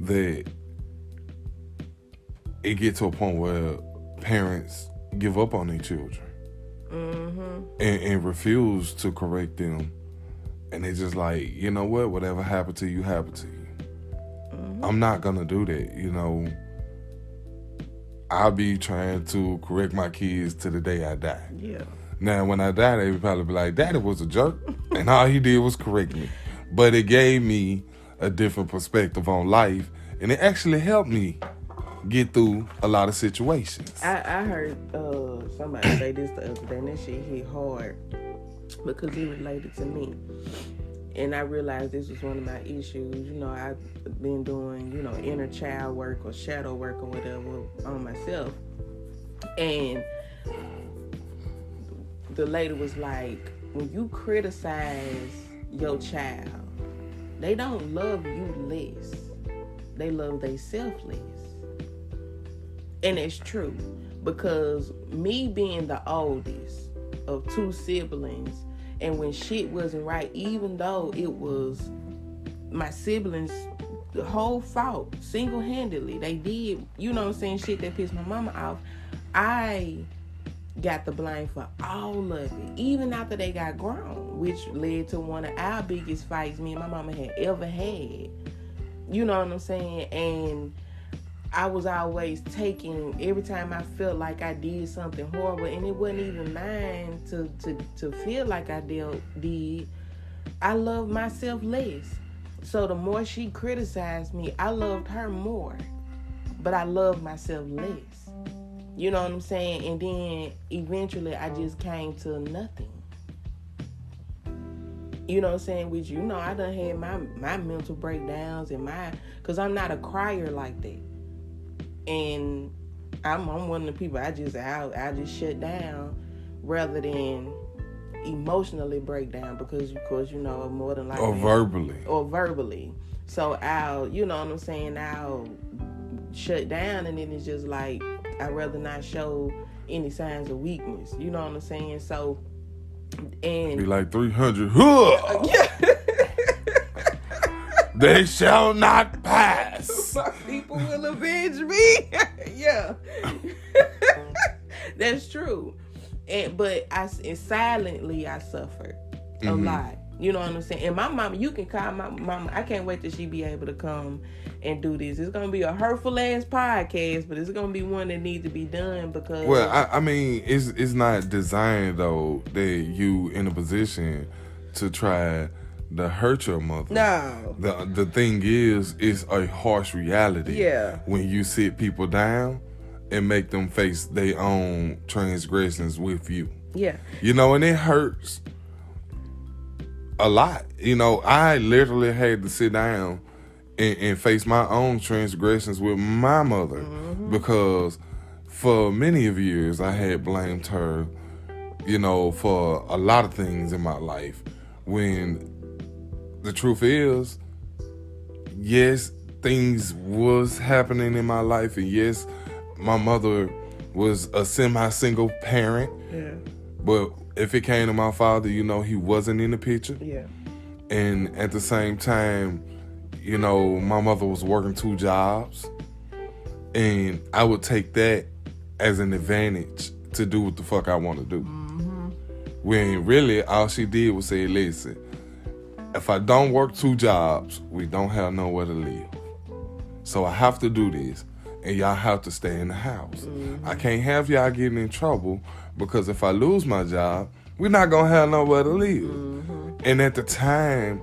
S1: that it gets to a point where parents give up on their children. Mm-hmm. and refuse to correct them, and it's just like, you know what, whatever happened to you happened to you. Mm-hmm. I'm not gonna do that. I'll be trying to correct my kids to the day I die.
S2: Yeah.
S1: Now when I die, they would probably be like, Daddy was a jerk and all he did was correct me. But it gave me a different perspective on life, and it actually helped me get through a lot of situations.
S2: I heard somebody say this the other day, and that shit hit hard because it related to me. And I realized this was one of my issues. You know, I've been doing, you know, inner child work or shadow work or whatever on myself. And the lady was like, when you criticize your child, they don't love you less. They love themselves less. And it's true. Because me being the oldest of 2 siblings, and when shit wasn't right, even though it was my siblings' the whole fault, single-handedly, they did, you know what I'm saying, shit that pissed my mama off, I got the blame for all of it, even after they got grown, which led to one of our biggest fights me and my mama had ever had. You know what I'm saying? And I was always taking, every time I felt like I did something horrible, and it wasn't even mine to feel like I did, I loved myself less. So the more she criticized me, I loved her more, but I loved myself less. You know what I'm saying? And then eventually I just came to nothing. You know what I'm saying? Which, you know, I done had my mental breakdowns and because I'm not a crier like that. And I'm one of the people, I just shut down rather than emotionally break down, because of course, you know, more than likely. Or verbally. So I'll, you know what I'm saying, I'll shut down, and then it's just like, I'd rather not show any signs of weakness. You know what I'm saying? So, and
S1: be like 300. They shall not pass.
S2: My people will avenge me. Yeah. That's true. But silently I suffered a lot. You know what I'm saying? And my mama, you can call my mama. I can't wait till she be able to come and do this. It's going to be a hurtful ass podcast, but it's going to be one that needs to be done because...
S1: Well, I mean, it's not designed, though, that you in a position to try to hurt your mother.
S2: No.
S1: The thing is, it's a harsh reality.
S2: Yeah.
S1: When you sit people down and make them face their own transgressions with you.
S2: Yeah.
S1: You know, and it hurts a lot. You know, I literally had to sit down and face my own transgressions with my mother, because for many of years I had blamed her, you know, for a lot of things in my life, when the truth is, yes, things was happening in my life, and yes, my mother was a semi-single parent.
S2: Yeah.
S1: But if it came to my father, you know, he wasn't in the picture.
S2: Yeah.
S1: And at the same time, you know, my mother was working 2 jobs. And I would take that as an advantage to do what the fuck I want to do. When really all she did was say, listen, if I don't work 2 jobs, we don't have nowhere to live. So I have to do this. And y'all have to stay in the house. I can't have y'all getting in trouble, because if I lose my job, we're not going to have nowhere to live. And at the time,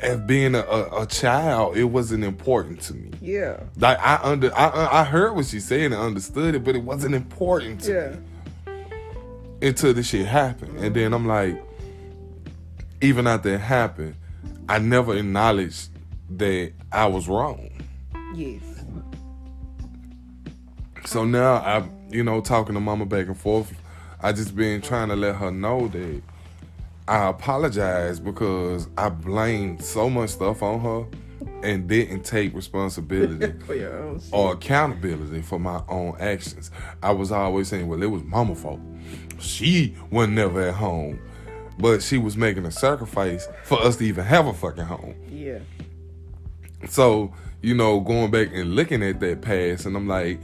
S1: as being a child, it wasn't important to me.
S2: Yeah.
S1: Like I heard what she said and understood it, but it wasn't important to me until this shit happened. And then I'm like, even after it happened, I never acknowledged that I was wrong.
S2: Yes.
S1: So now I, you know, talking to mama back and forth, I just been trying to let her know that I apologize, because I blamed so much stuff on her and didn't take responsibility
S2: for your own shit,
S1: or accountability for my own actions. I was always saying, well, it was mama's fault. She wasn't never at home, but she was making a sacrifice for us to even have a fucking home.
S2: Yeah.
S1: So, you know, going back and looking at that past, and I'm like,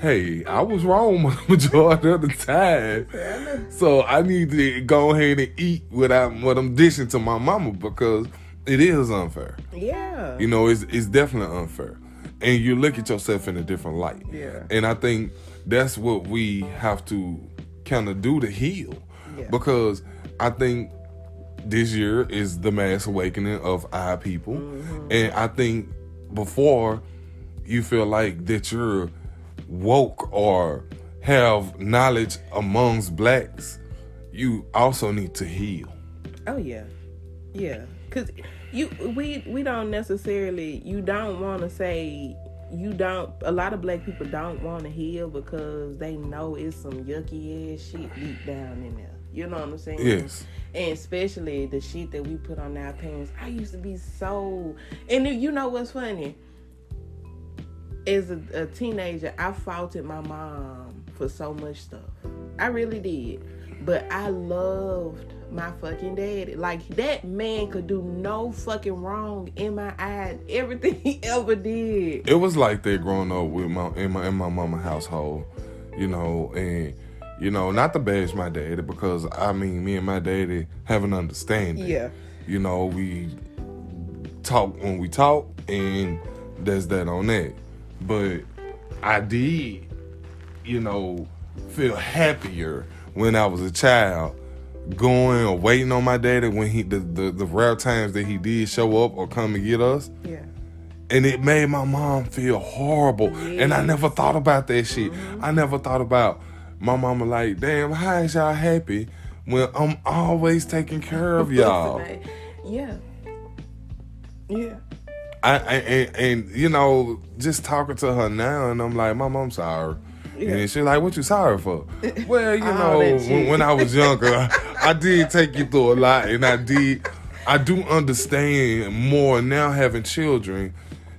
S1: hey, I was wrong the majority of the time. So I need to go ahead and eat what I'm dishing to my mama, because it is unfair.
S2: Yeah.
S1: You know, it's definitely unfair. And you look at yourself in a different light.
S2: Yeah.
S1: And I think that's what we have to kind of do to heal.
S2: Yeah.
S1: Because I think this year is the mass awakening of our people. And I think before you feel like that you're woke or have knowledge amongst blacks, you also need to heal.
S2: Oh yeah. Yeah, because we don't necessarily, you don't want to say, a lot of black people don't want to heal because they know it's some yucky ass shit deep down in there. You know what I'm saying?
S1: Yes.
S2: And especially the shit that we put on our parents. I used to be so... And you know what's funny? As a teenager, I faulted my mom for so much stuff. I really did. But I loved my fucking daddy. Like, that man could do no fucking wrong in my eyes. Everything he ever did.
S1: It was like that growing up with in my mama household, you know, and you know, not to bash my daddy, because I mean, me and my daddy have an understanding.
S2: Yeah.
S1: You know, we talk when we talk, and there's that on that. But I did, you know, feel happier when I was a child, going or waiting on my daddy when the rare times that he did show up or come and get us.
S2: Yeah.
S1: And it made my mom feel horrible. Yes. And I never thought about that shit. Mm-hmm. I never thought about my mama like, damn, how is y'all happy when I'm always taking care of y'all?
S2: Yeah. Yeah.
S1: And you know, just talking to her now, and I'm like, Mom, I'm sorry. Yeah. And she's like, what you sorry for? Well, you know, when I was younger, I did take you through a lot, and I do understand more now having children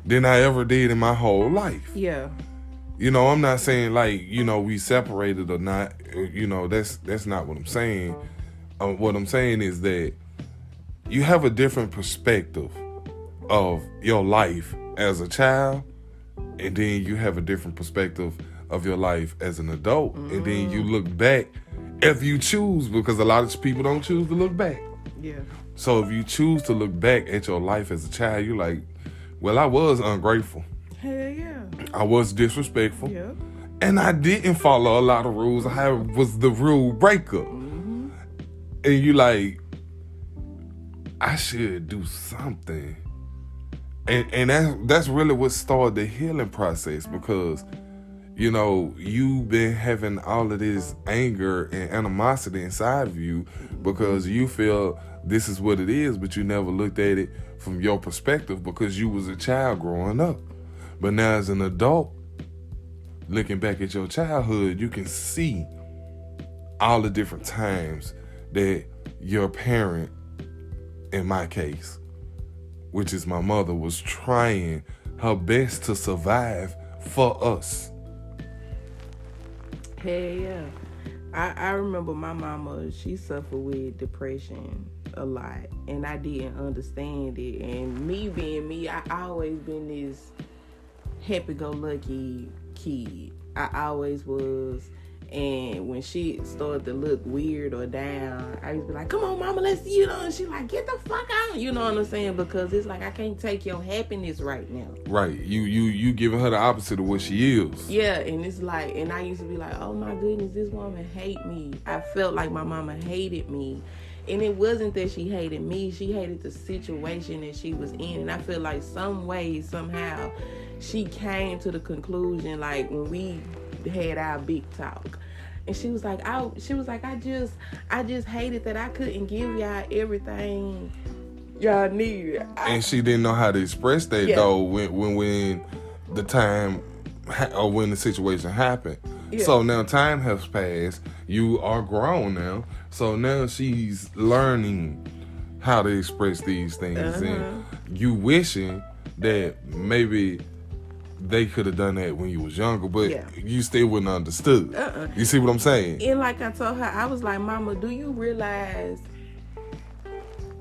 S1: than I ever did in my whole life.
S2: Yeah.
S1: You know, I'm not saying like, you know, we separated or not. You know, that's not what I'm saying. What I'm saying is that you have a different perspective of your life as a child, and then you have a different perspective of your life as an adult, and then you look back if you choose, because a lot of people don't choose to look back.
S2: Yeah.
S1: So if you choose to look back at your life as a child, you're like, well, I was ungrateful.
S2: Hell yeah.
S1: I was disrespectful.
S2: Yeah.
S1: And I didn't follow a lot of rules. I was the rule breaker. Mm-hmm. And you like, I should do something. And that's really what started the healing process, because, you know, you've been having all of this anger and animosity inside of you because you feel this is what it is, but you never looked at it from your perspective because you was a child growing up. But now as an adult, looking back at your childhood, you can see all the different times that your parent, in my case, which is my mother, was trying her best to survive for us.
S2: Hey, yeah. I remember my mama, she suffered with depression a lot, and I didn't understand it. And me being me, I always been this happy-go-lucky kid. I always was. And when she started to look weird or down, I used to be like, come on, mama, let's, you know, and she like, get the fuck out. You know what I'm saying? Because it's like, I can't take your happiness right now.
S1: Right. You giving her the opposite of what she is.
S2: Yeah, and it's like, and I used to be like, oh my goodness, this woman hate me. I felt like my mama hated me. And it wasn't that she hated me. She hated the situation that she was in. And I feel like some way, somehow, she came to the conclusion, like when we had our big talk, and she was like, I just hated that I couldn't give y'all everything y'all needed.
S1: And she didn't know how to express that though when the time or when the situation happened. Yeah. So now time has passed. You are grown now. So now she's learning how to express these things, and you wishing that maybe they could have done that when you was younger, but you still wouldn't have understood. You see what I'm saying?
S2: And like I told her, I was like, Mama, do you realize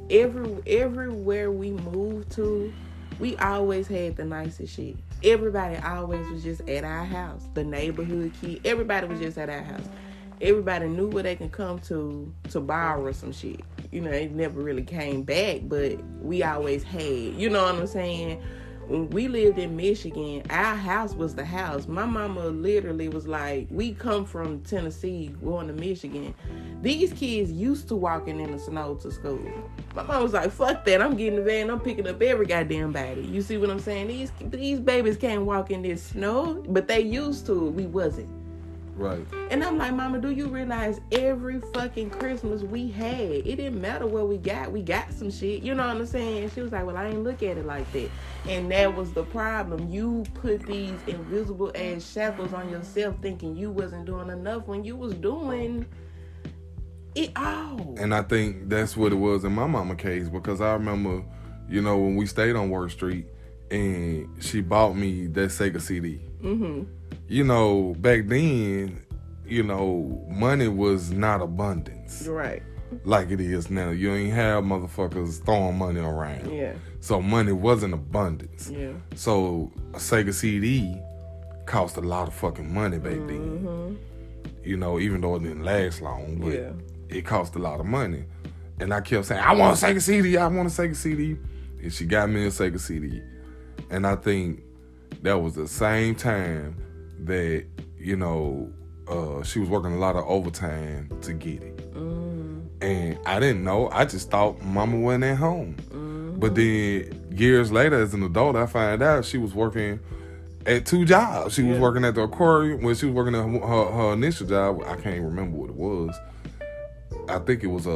S2: everywhere we moved to, we always had the nicest shit. Everybody always was just at our house. The neighborhood kid, everybody was just at our house. Everybody knew where they can come to borrow some shit. You know, it never really came back, but we always had. You know what I'm saying? When we lived in Michigan, our house was the house. My mama literally was like, we come from Tennessee going to Michigan. These kids used to walking in the snow to school. My mom was like, fuck that. I'm getting the van. I'm picking up every goddamn body. You see what I'm saying? These babies can't walk in this snow, but they used to. We wasn't.
S1: Right.
S2: And I'm like, Mama, do you realize every fucking Christmas we had, it didn't matter what we got some shit. You know what I'm saying? She was like, well, I ain't look at it like that. And that was the problem. You put these invisible ass shackles on yourself thinking you wasn't doing enough when you was doing it all.
S1: And I think that's what it was in my mama case, because I remember, when we stayed on Work Street and she bought me that Sega CD. Mm-hmm. Back then, money was not abundance.
S2: Right.
S1: Like it is now. You ain't have motherfuckers throwing money around.
S2: Yeah.
S1: So money wasn't abundance.
S2: Yeah.
S1: So a Sega CD cost a lot of fucking money back then. Even though it didn't last long, but it cost a lot of money. And I kept saying, I want a Sega CD, I want a Sega CD. And she got me a Sega CD. And I think that was the same time that, she was working a lot of overtime to get it. And I didn't know. I just thought Mama wasn't at home. But then years later, as an adult, I found out she was working at 2 jobs. She was working at the aquarium. When she was working at her initial job, I can't remember what it was. I think it was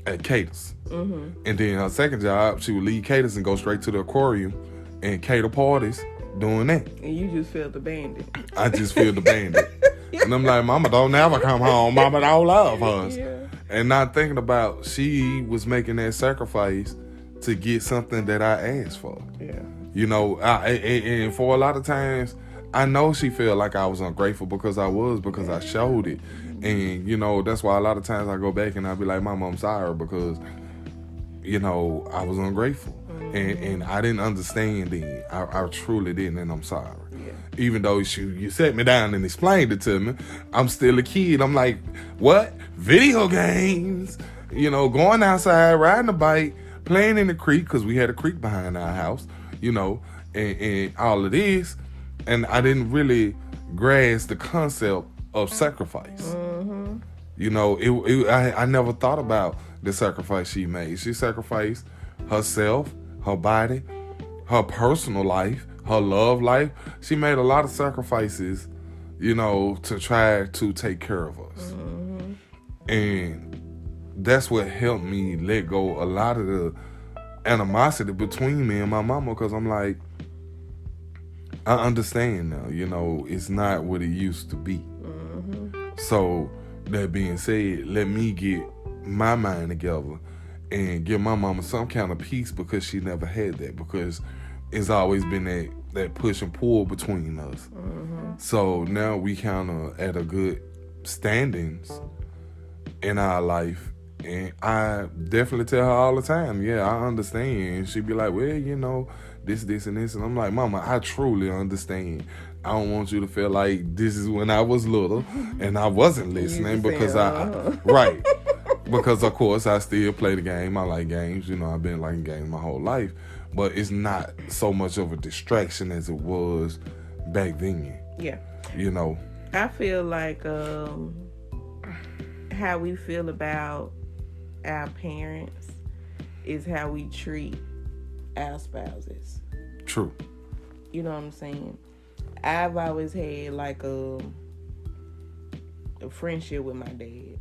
S1: at Caters. And then her second job, she would leave Caters and go straight to the aquarium and cater parties doing that.
S2: And you just felt abandoned.
S1: I just felt abandoned. And I'm like, Mama don't never come home. Mama don't love us. And not thinking about she was making that sacrifice to get something that I asked for. And for a lot of times, I know she felt like I was ungrateful because I showed it. And, that's why a lot of times I go back and I be like, Mama, I'm sorry because, I was ungrateful. And I didn't understand then. I truly didn't, and I'm sorry. Even though you sat me down and explained it to me, I'm still a kid. I'm like, what? Video games? Going outside, riding a bike, playing in the creek, because we had a creek behind our house, and all of this. And I didn't really grasp the concept of sacrifice. I never thought about the sacrifice she made. She sacrificed herself, her body, her personal life, her love life. She made a lot of sacrifices, to try to take care of us. And that's what helped me let go a lot of the animosity between me and my mama, because I'm like, I understand now, it's not what it used to be. So that being said, let me get my mind together and give my mama some kind of peace, because she never had that, because it's always been that push and pull between us. So now we kind of at a good standings in our life. And I definitely tell her all the time, I understand. She'd be like, well, this and this. And I'm like, Mama, I truly understand. I don't want you to feel like this is when I was little and I wasn't listening, because right. Because of course I still play the game. I like games. I've been liking games my whole life. But it's not so much of a distraction as it was back then.
S2: Yeah.
S1: I
S2: feel like how we feel about our parents is how we treat our spouses.
S1: True.
S2: You know what I'm saying? I've always had like a friendship with my dad.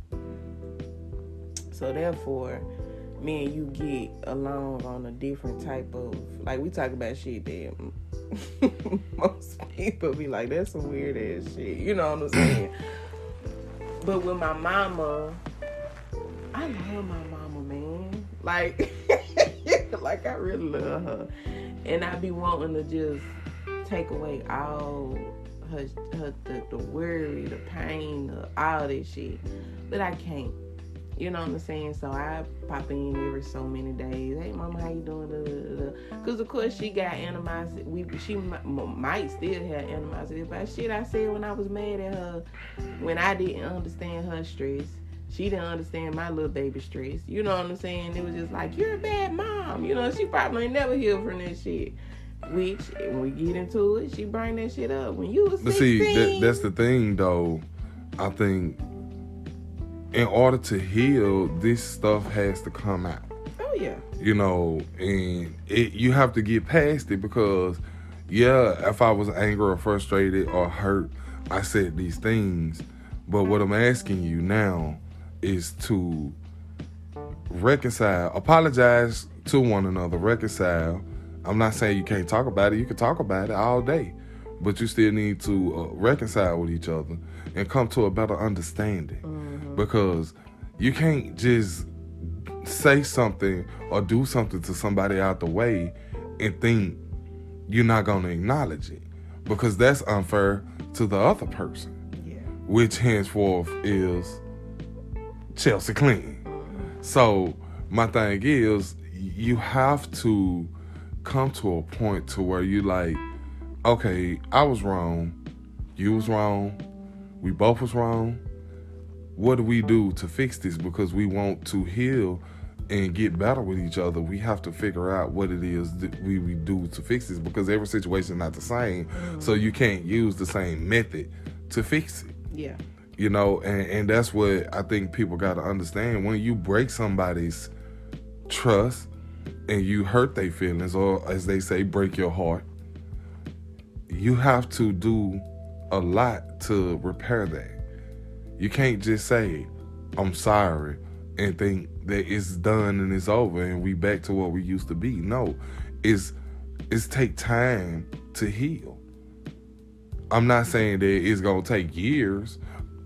S2: So therefore, me and you get along on a different type of, like, we talk about shit that most people be like, that's some weird ass shit. You know what I'm saying? But with my mama, I love my mama, man. Like, like I really love her. And I be wanting to just take away all the worry, the pain, all that shit. But I can't. You know what I'm saying? So I pop in every so many days. Hey, Mama, how you doing? Because, of course, she got animosity. She might still have animosity about shit I said when I was mad at her, when I didn't understand her stress. She didn't understand my little baby stress. You know what I'm saying? It was just like, you're a bad mom. She probably ain't never healed from that shit. Which, when we get into it, she bring that shit up. When you was 16. But
S1: see, that's the thing, though. I think in order to heal, this stuff has to come out.
S2: Oh, yeah.
S1: And you have to get past it, because, if I was angry or frustrated or hurt I said these things, but what I'm asking you now is to reconcile, apologize to one another, reconcile. I'm not saying you can't talk about it. You can talk about it all day, but you still need to reconcile with each other and come to a better understanding. Mm-hmm. Because you can't just say something or do something to somebody out the way and think you're not going to acknowledge it, because that's unfair to the other person, which henceforth is Chelsea Clinton. So my thing is, you have to come to a point to where you like, okay, I was wrong, you was wrong, we both was wrong. What do we do to fix this? Because we want to heal and get better with each other. We have to figure out what it is that we do to fix this, because every situation is not the same. Mm-hmm. So you can't use the same method to fix it.
S2: Yeah.
S1: You know, and that's what I think people got to understand. When you break somebody's trust and you hurt their feelings, or as they say, break your heart, you have to do a lot to repair that. You can't just say, I'm sorry, and think that it's done and it's over and we back to what we used to be. No, it's take time to heal. I'm not saying that it's going to take years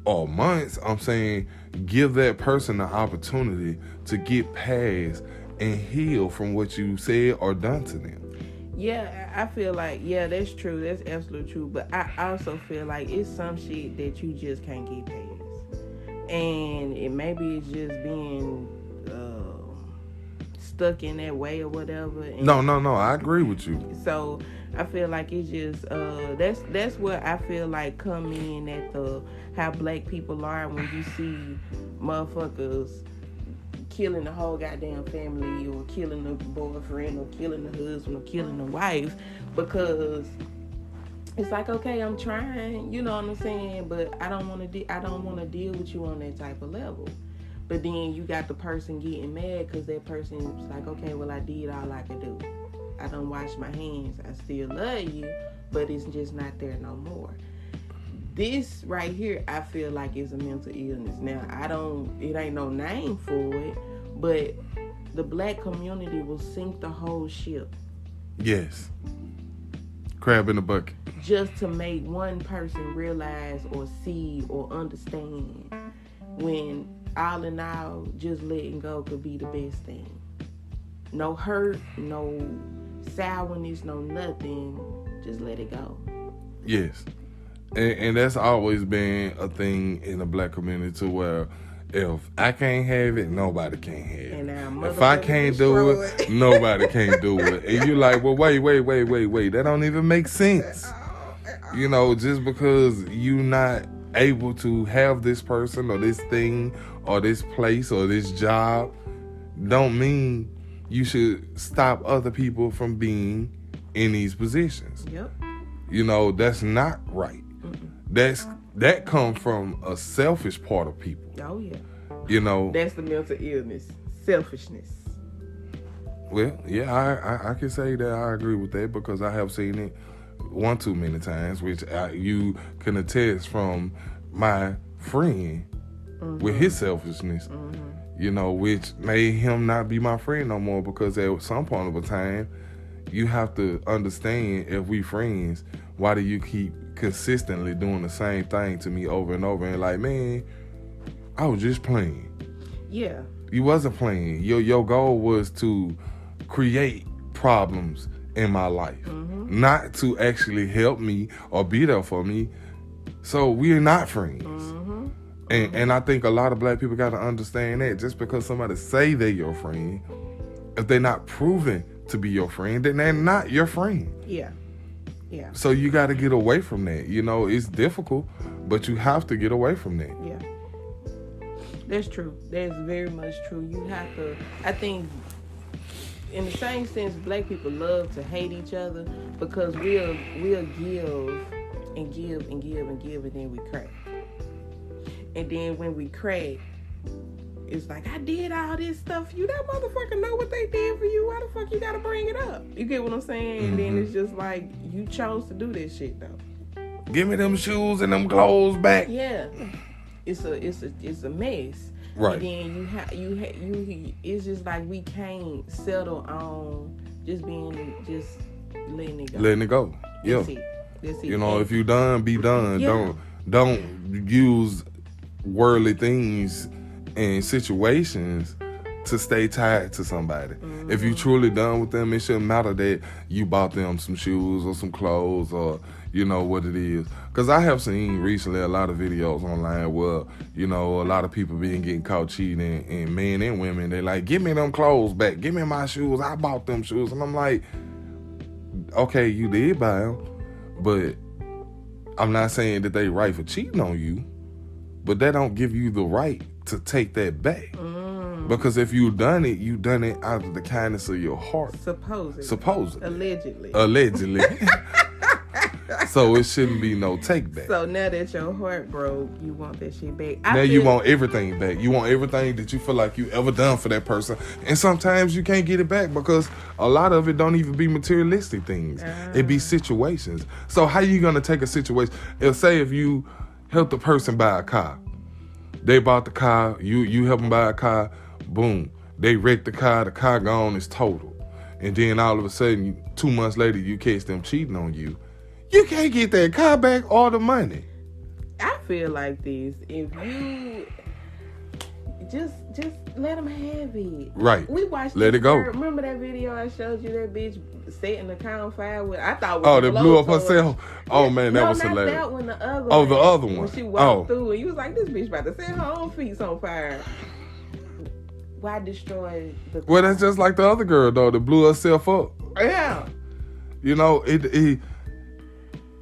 S1: or months. I'm saying give that person the opportunity to get past and heal from what you said or done to them.
S2: Yeah, I feel like, yeah, that's true. That's absolutely true. But I also feel like it's some shit that you just can't get past. And maybe it's just being stuck in that way or whatever. And
S1: no, I agree with you.
S2: So I feel like it's just that's where I feel like come in at how black people are when you see motherfuckers killing the whole goddamn family, or killing the boyfriend, or killing the husband, or killing the wife, because it's like, okay, I'm trying, you know what I'm saying, but I don't want to deal with you on that type of level. But then you got the person getting mad because that person is like, okay, well, I did all I could do. I don't wash my hands. I still love you, but it's just not there no more. This right here, I feel like is a mental illness. Now, it ain't no name for it, but the black community will sink the whole ship.
S1: Yes. Crab in the bucket.
S2: Just to make one person realize or see or understand, when all in all, just letting go could be the best thing. No hurt, no sourness, no nothing. Just let it go.
S1: Yes. And that's always been a thing in the black community, to where if I can't have it, nobody can have it. If I can't do it, nobody can do it. And you're like, well, wait. That don't even make sense. You know, just because you're not able to have this person or this thing or this place or this job, don't mean you should stop other people from being in these positions.
S2: Yep.
S1: You know, that's not right. That comes from a selfish part of people.
S2: Oh yeah.
S1: You know,
S2: that's the mental illness, selfishness.
S1: Well, yeah, I can say that I agree with that, because I have seen it one too many times, which you can attest from my friend with his selfishness. You know, which made him not be my friend no more, because at some point of a time, you have to understand, if we friends, why do you keep consistently doing the same thing to me over and over? And like, man, I was just playing.
S2: Yeah.
S1: You wasn't playing. Your goal was to create problems in my life, not to actually help me or be there for me. So we're not friends. And I think a lot of black people got to understand that just because somebody say they're your friend, if they're not proven to be your friend, then they're not your friend.
S2: Yeah. Yeah.
S1: So you got to get away from that. You know, it's difficult, but you have to get away from that.
S2: Yeah. That's true. That's very much true. You have to, I think, in the same sense, black people love to hate each other, because we'll give and give and give and give, and then we crack. And then when we crack, it's like, I did all this stuff for you. That motherfucker know what they did for you. Why the fuck you gotta bring it up? You get what I'm saying? And then it's just like, you chose to do this shit though.
S1: Give me them shoes and them clothes back.
S2: Yeah, it's a mess.
S1: Right.
S2: And then you it's just like we can't settle on just letting it go.
S1: Letting it go. Yeah.
S2: That's it.
S1: You know, if you done, be done.
S2: Yeah.
S1: Don't use worldly things and situations to stay tied to somebody. Mm-hmm. If you truly done with them, it shouldn't matter that you bought them some shoes or some clothes or you know what it is. Because I have seen recently a lot of videos online where, you know, a lot of people getting caught cheating, and men and women, they like, give me them clothes back. Give me my shoes. I bought them shoes. And I'm like, okay, you did buy them, but I'm not saying that they right for cheating on you, but that don't give you the right to take that back. Because if you done it out of the kindness of your heart. Supposedly. Allegedly. So it shouldn't be no take back.
S2: So now that your heart broke, you want that shit back.
S1: You want everything back. You want everything that you feel like you ever done for that person. And sometimes you can't get it back because a lot of it don't even be materialistic things. It be situations. So how you gonna take a situation? Say if you help the person buy a car. They bought the car, you help them buy a car, boom. They wrecked the car gone, it's total. And then all of a sudden, 2 months later, you catch them cheating on you. You can't get that car back or the money.
S2: I feel like this. If you just let them have it.
S1: Right.
S2: We watched.
S1: Let it go.
S2: Remember that video I showed you? That bitch setting the car on fire with. I thought.
S1: They blew up herself. Oh man, that was hilarious.
S2: That one. The other.
S1: Oh, the other one.
S2: When she walked through, and you was like, "This bitch about to set her own feet on fire." Why destroy the car?
S1: Well, that's just like the other girl though that blew herself up.
S2: Yeah.
S1: You know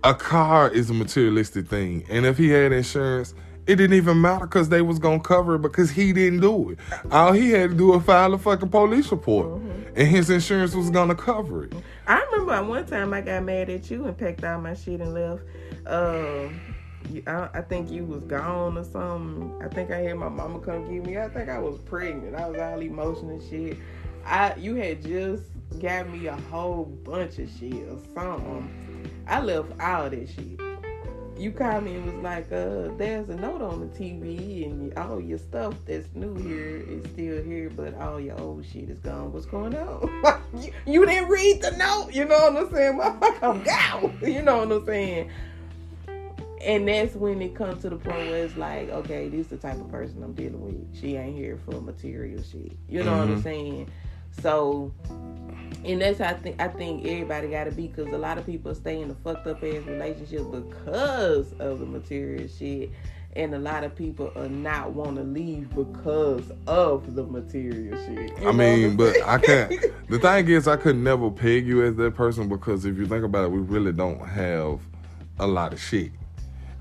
S1: a car is a materialistic thing, and if he had insurance, it didn't even matter because they was gonna cover it because he didn't do it. All he had to do was file a fucking police report, and his insurance was gonna cover it.
S2: I remember one time I got mad at you and packed all my shit and left. I think you was gone or something. I think I had my mama come get me. I think I was pregnant. I was all emotional and shit. You had just got me a whole bunch of shit or something. I left all that shit. You called me and was like, there's a note on the TV and all your stuff that's new here is still here, but all your old shit is gone. What's going on? you didn't read the note. You know what I'm saying? Motherfucker, I'm gone. You know what I'm saying? And that's when it comes to the point where it's like, okay, this is the type of person I'm dealing with. She ain't here for material shit. You know what I'm saying? So, and that's how I think everybody got to be, because a lot of people stay in a fucked up ass relationship because of the material shit, and a lot of people are not want to leave because of the material shit.
S1: I mean, but I can't. The thing is, I could never peg you as that person, because if you think about it, we really don't have a lot of shit.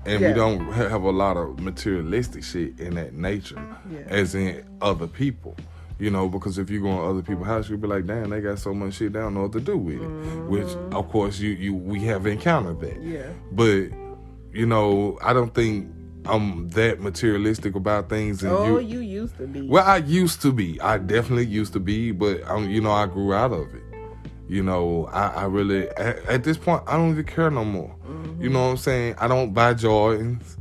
S1: And we don't have a lot of materialistic shit in that nature, as in other people. You know, because if you go in other people's house, you'll be like, damn, they got so much shit, they don't know what to do with it. Which, of course, we have encountered that.
S2: Yeah.
S1: But, you know, I don't think I'm that materialistic about things. And
S2: you used to be.
S1: Well, I used to be. I definitely used to be, but, you know, I grew out of it. You know, I really, at this point, I don't even care no more. You know what I'm saying? I don't buy Jordans.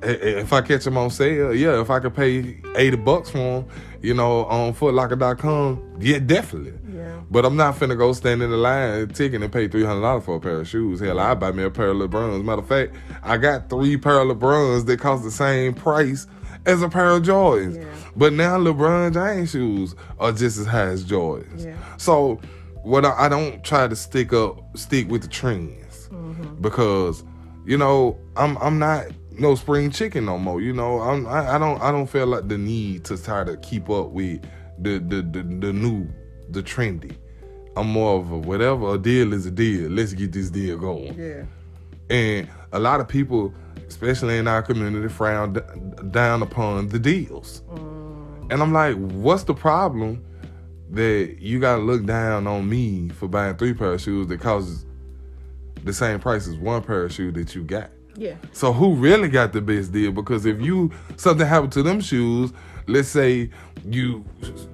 S1: If I catch them on sale, if I could pay $80 for them, you know, on footlocker.com, definitely.
S2: Yeah.
S1: But I'm not finna go stand in the line ticket and pay $300 for a pair of shoes. Hell, I buy me a pair of LeBrons. Matter of fact, I got 3 pair of LeBrons that cost the same price as a pair of Jordans.
S2: Yeah.
S1: But now LeBron James shoes are just as high as Jordans.
S2: Yeah.
S1: So what I don't try to stick with the trends, because, you know, I'm not no spring chicken no more. You know, I don't feel like the need to try to keep up with the new, the trendy. I'm more of a whatever a deal is a deal. Let's get this deal going.
S2: Yeah.
S1: And a lot of people, especially in our community, frown down upon the deals. And I'm like, what's the problem that you gotta look down on me for buying 3 pair of shoes that costs the same price as 1 pair of shoes that you got?
S2: Yeah.
S1: So who really got the best deal? Because if something happened to them shoes, let's say you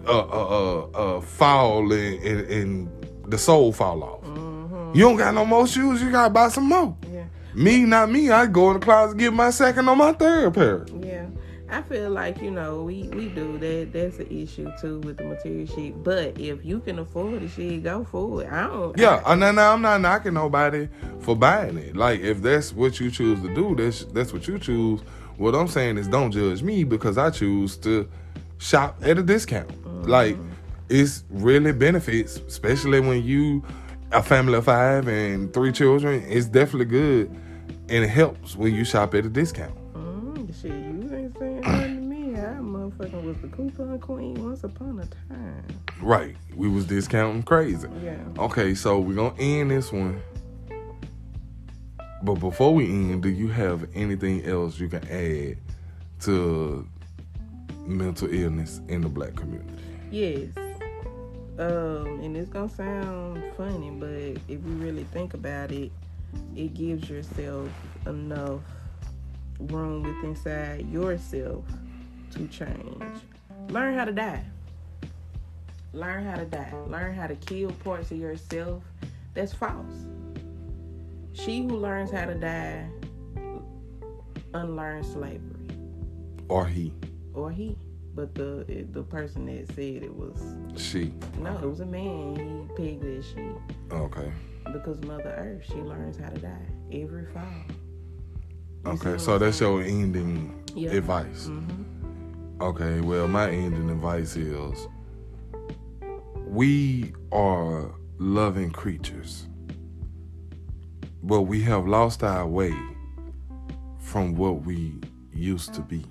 S1: fall and the sole fall off. You don't got no more shoes, you gotta buy some more.
S2: Yeah.
S1: Not me. I go in the closet and get my second or my third pair.
S2: Yeah. I feel like, we do that. That's an issue too with the material shit. But if you can afford the shit, go for it. I'm
S1: not knocking nobody for buying it. Like, if that's what you choose to do, that's what you choose. What I'm saying is, don't judge me because I choose to shop at a discount. Mm-hmm. Like, it's really benefits, especially when you a family of 5 and 3 children. It's definitely good, and it helps when you shop at a discount.
S2: Shit, you ain't saying nothing to me. I motherfucking was the coupon queen once upon a time.
S1: Right. We was discounting crazy.
S2: Yeah.
S1: Okay, so we're going to end this one. But before we end, do you have anything else you can add to mental illness in the Black community?
S2: Yes. And it's going to sound funny, but if you really think about it, it gives yourself enough room within inside yourself to change. Learn how to die. Learn how to die. Learn how to kill parts of yourself that's false. She who learns how to die unlearns slavery.
S1: Or he.
S2: But the person that said it was
S1: she.
S2: No, it was a man. He pegged it as she.
S1: Okay.
S2: Because Mother Earth, she learns how to die every fall.
S1: Okay, so that's your ending advice.
S2: Mm-hmm.
S1: Okay, well, my ending advice is we are loving creatures, but we have lost our way from what we used to be.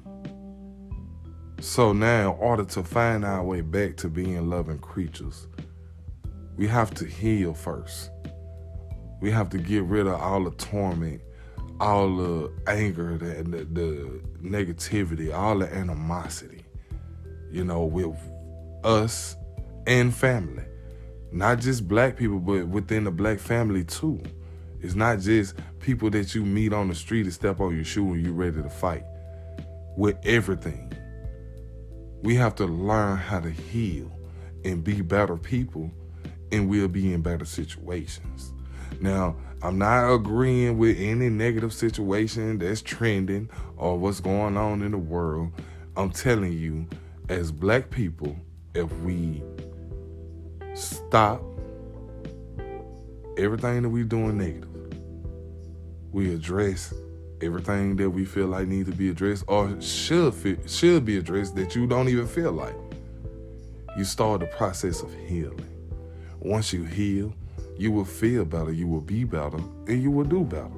S1: So now, in order to find our way back to being loving creatures, we have to heal first. We have to get rid of all the torment, all the anger, the negativity, all the animosity, with us and family. Not just Black people, but within the Black family too. It's not just people that you meet on the street and step on your shoe and you're ready to fight. With everything. We have to learn how to heal and be better people, and we'll be in better situations. Now, I'm not agreeing with any negative situation that's trending or what's going on in the world. I'm telling you, as Black people, if we stop everything that we're doing negative, we address everything that we feel like needs to be addressed or should be addressed that you don't even feel like, you start the process of healing. Once you heal, you will feel better, you will be better, and you will do better.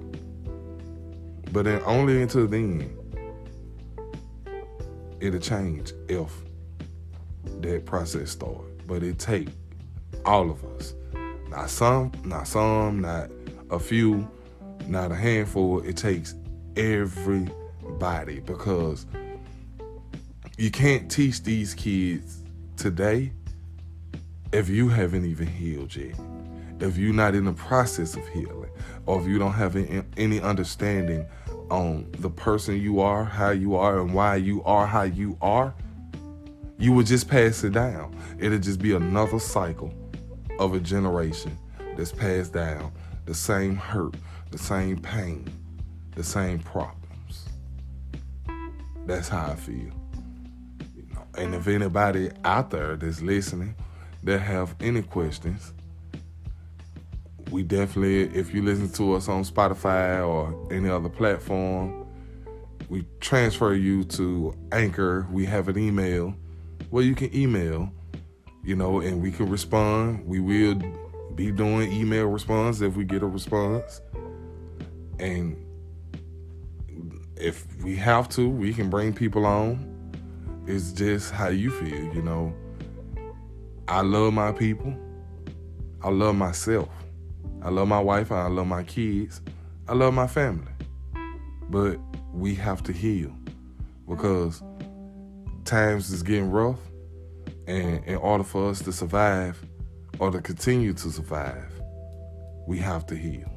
S1: But then only until then, it'll change if that process starts. But it takes all of us. Not some, not a few, not a handful. It takes everybody, because you can't teach these kids today if you haven't even healed yet. If you're not in the process of healing, or if you don't have any understanding on the person you are, how you are, and why you are how you are, you will just pass it down. It'll just be another cycle of a generation that's passed down the same hurt, the same pain, the same problems. That's how I feel. And if anybody out there that's listening that have any questions, we definitely, if you listen to us on Spotify or any other platform, we transfer you to Anchor. We have an email where you can email, and we can respond. We will be doing email response if we get a response. And if we have to, we can bring people on. It's just how you feel, I love my people. I love myself. I love my wife, and I love my kids. I love my family. But we have to heal, because times is getting rough, and in order for us to survive or to continue to survive, we have to heal.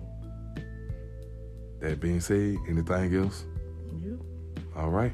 S1: That being said, anything else?
S2: Yep.
S1: All right.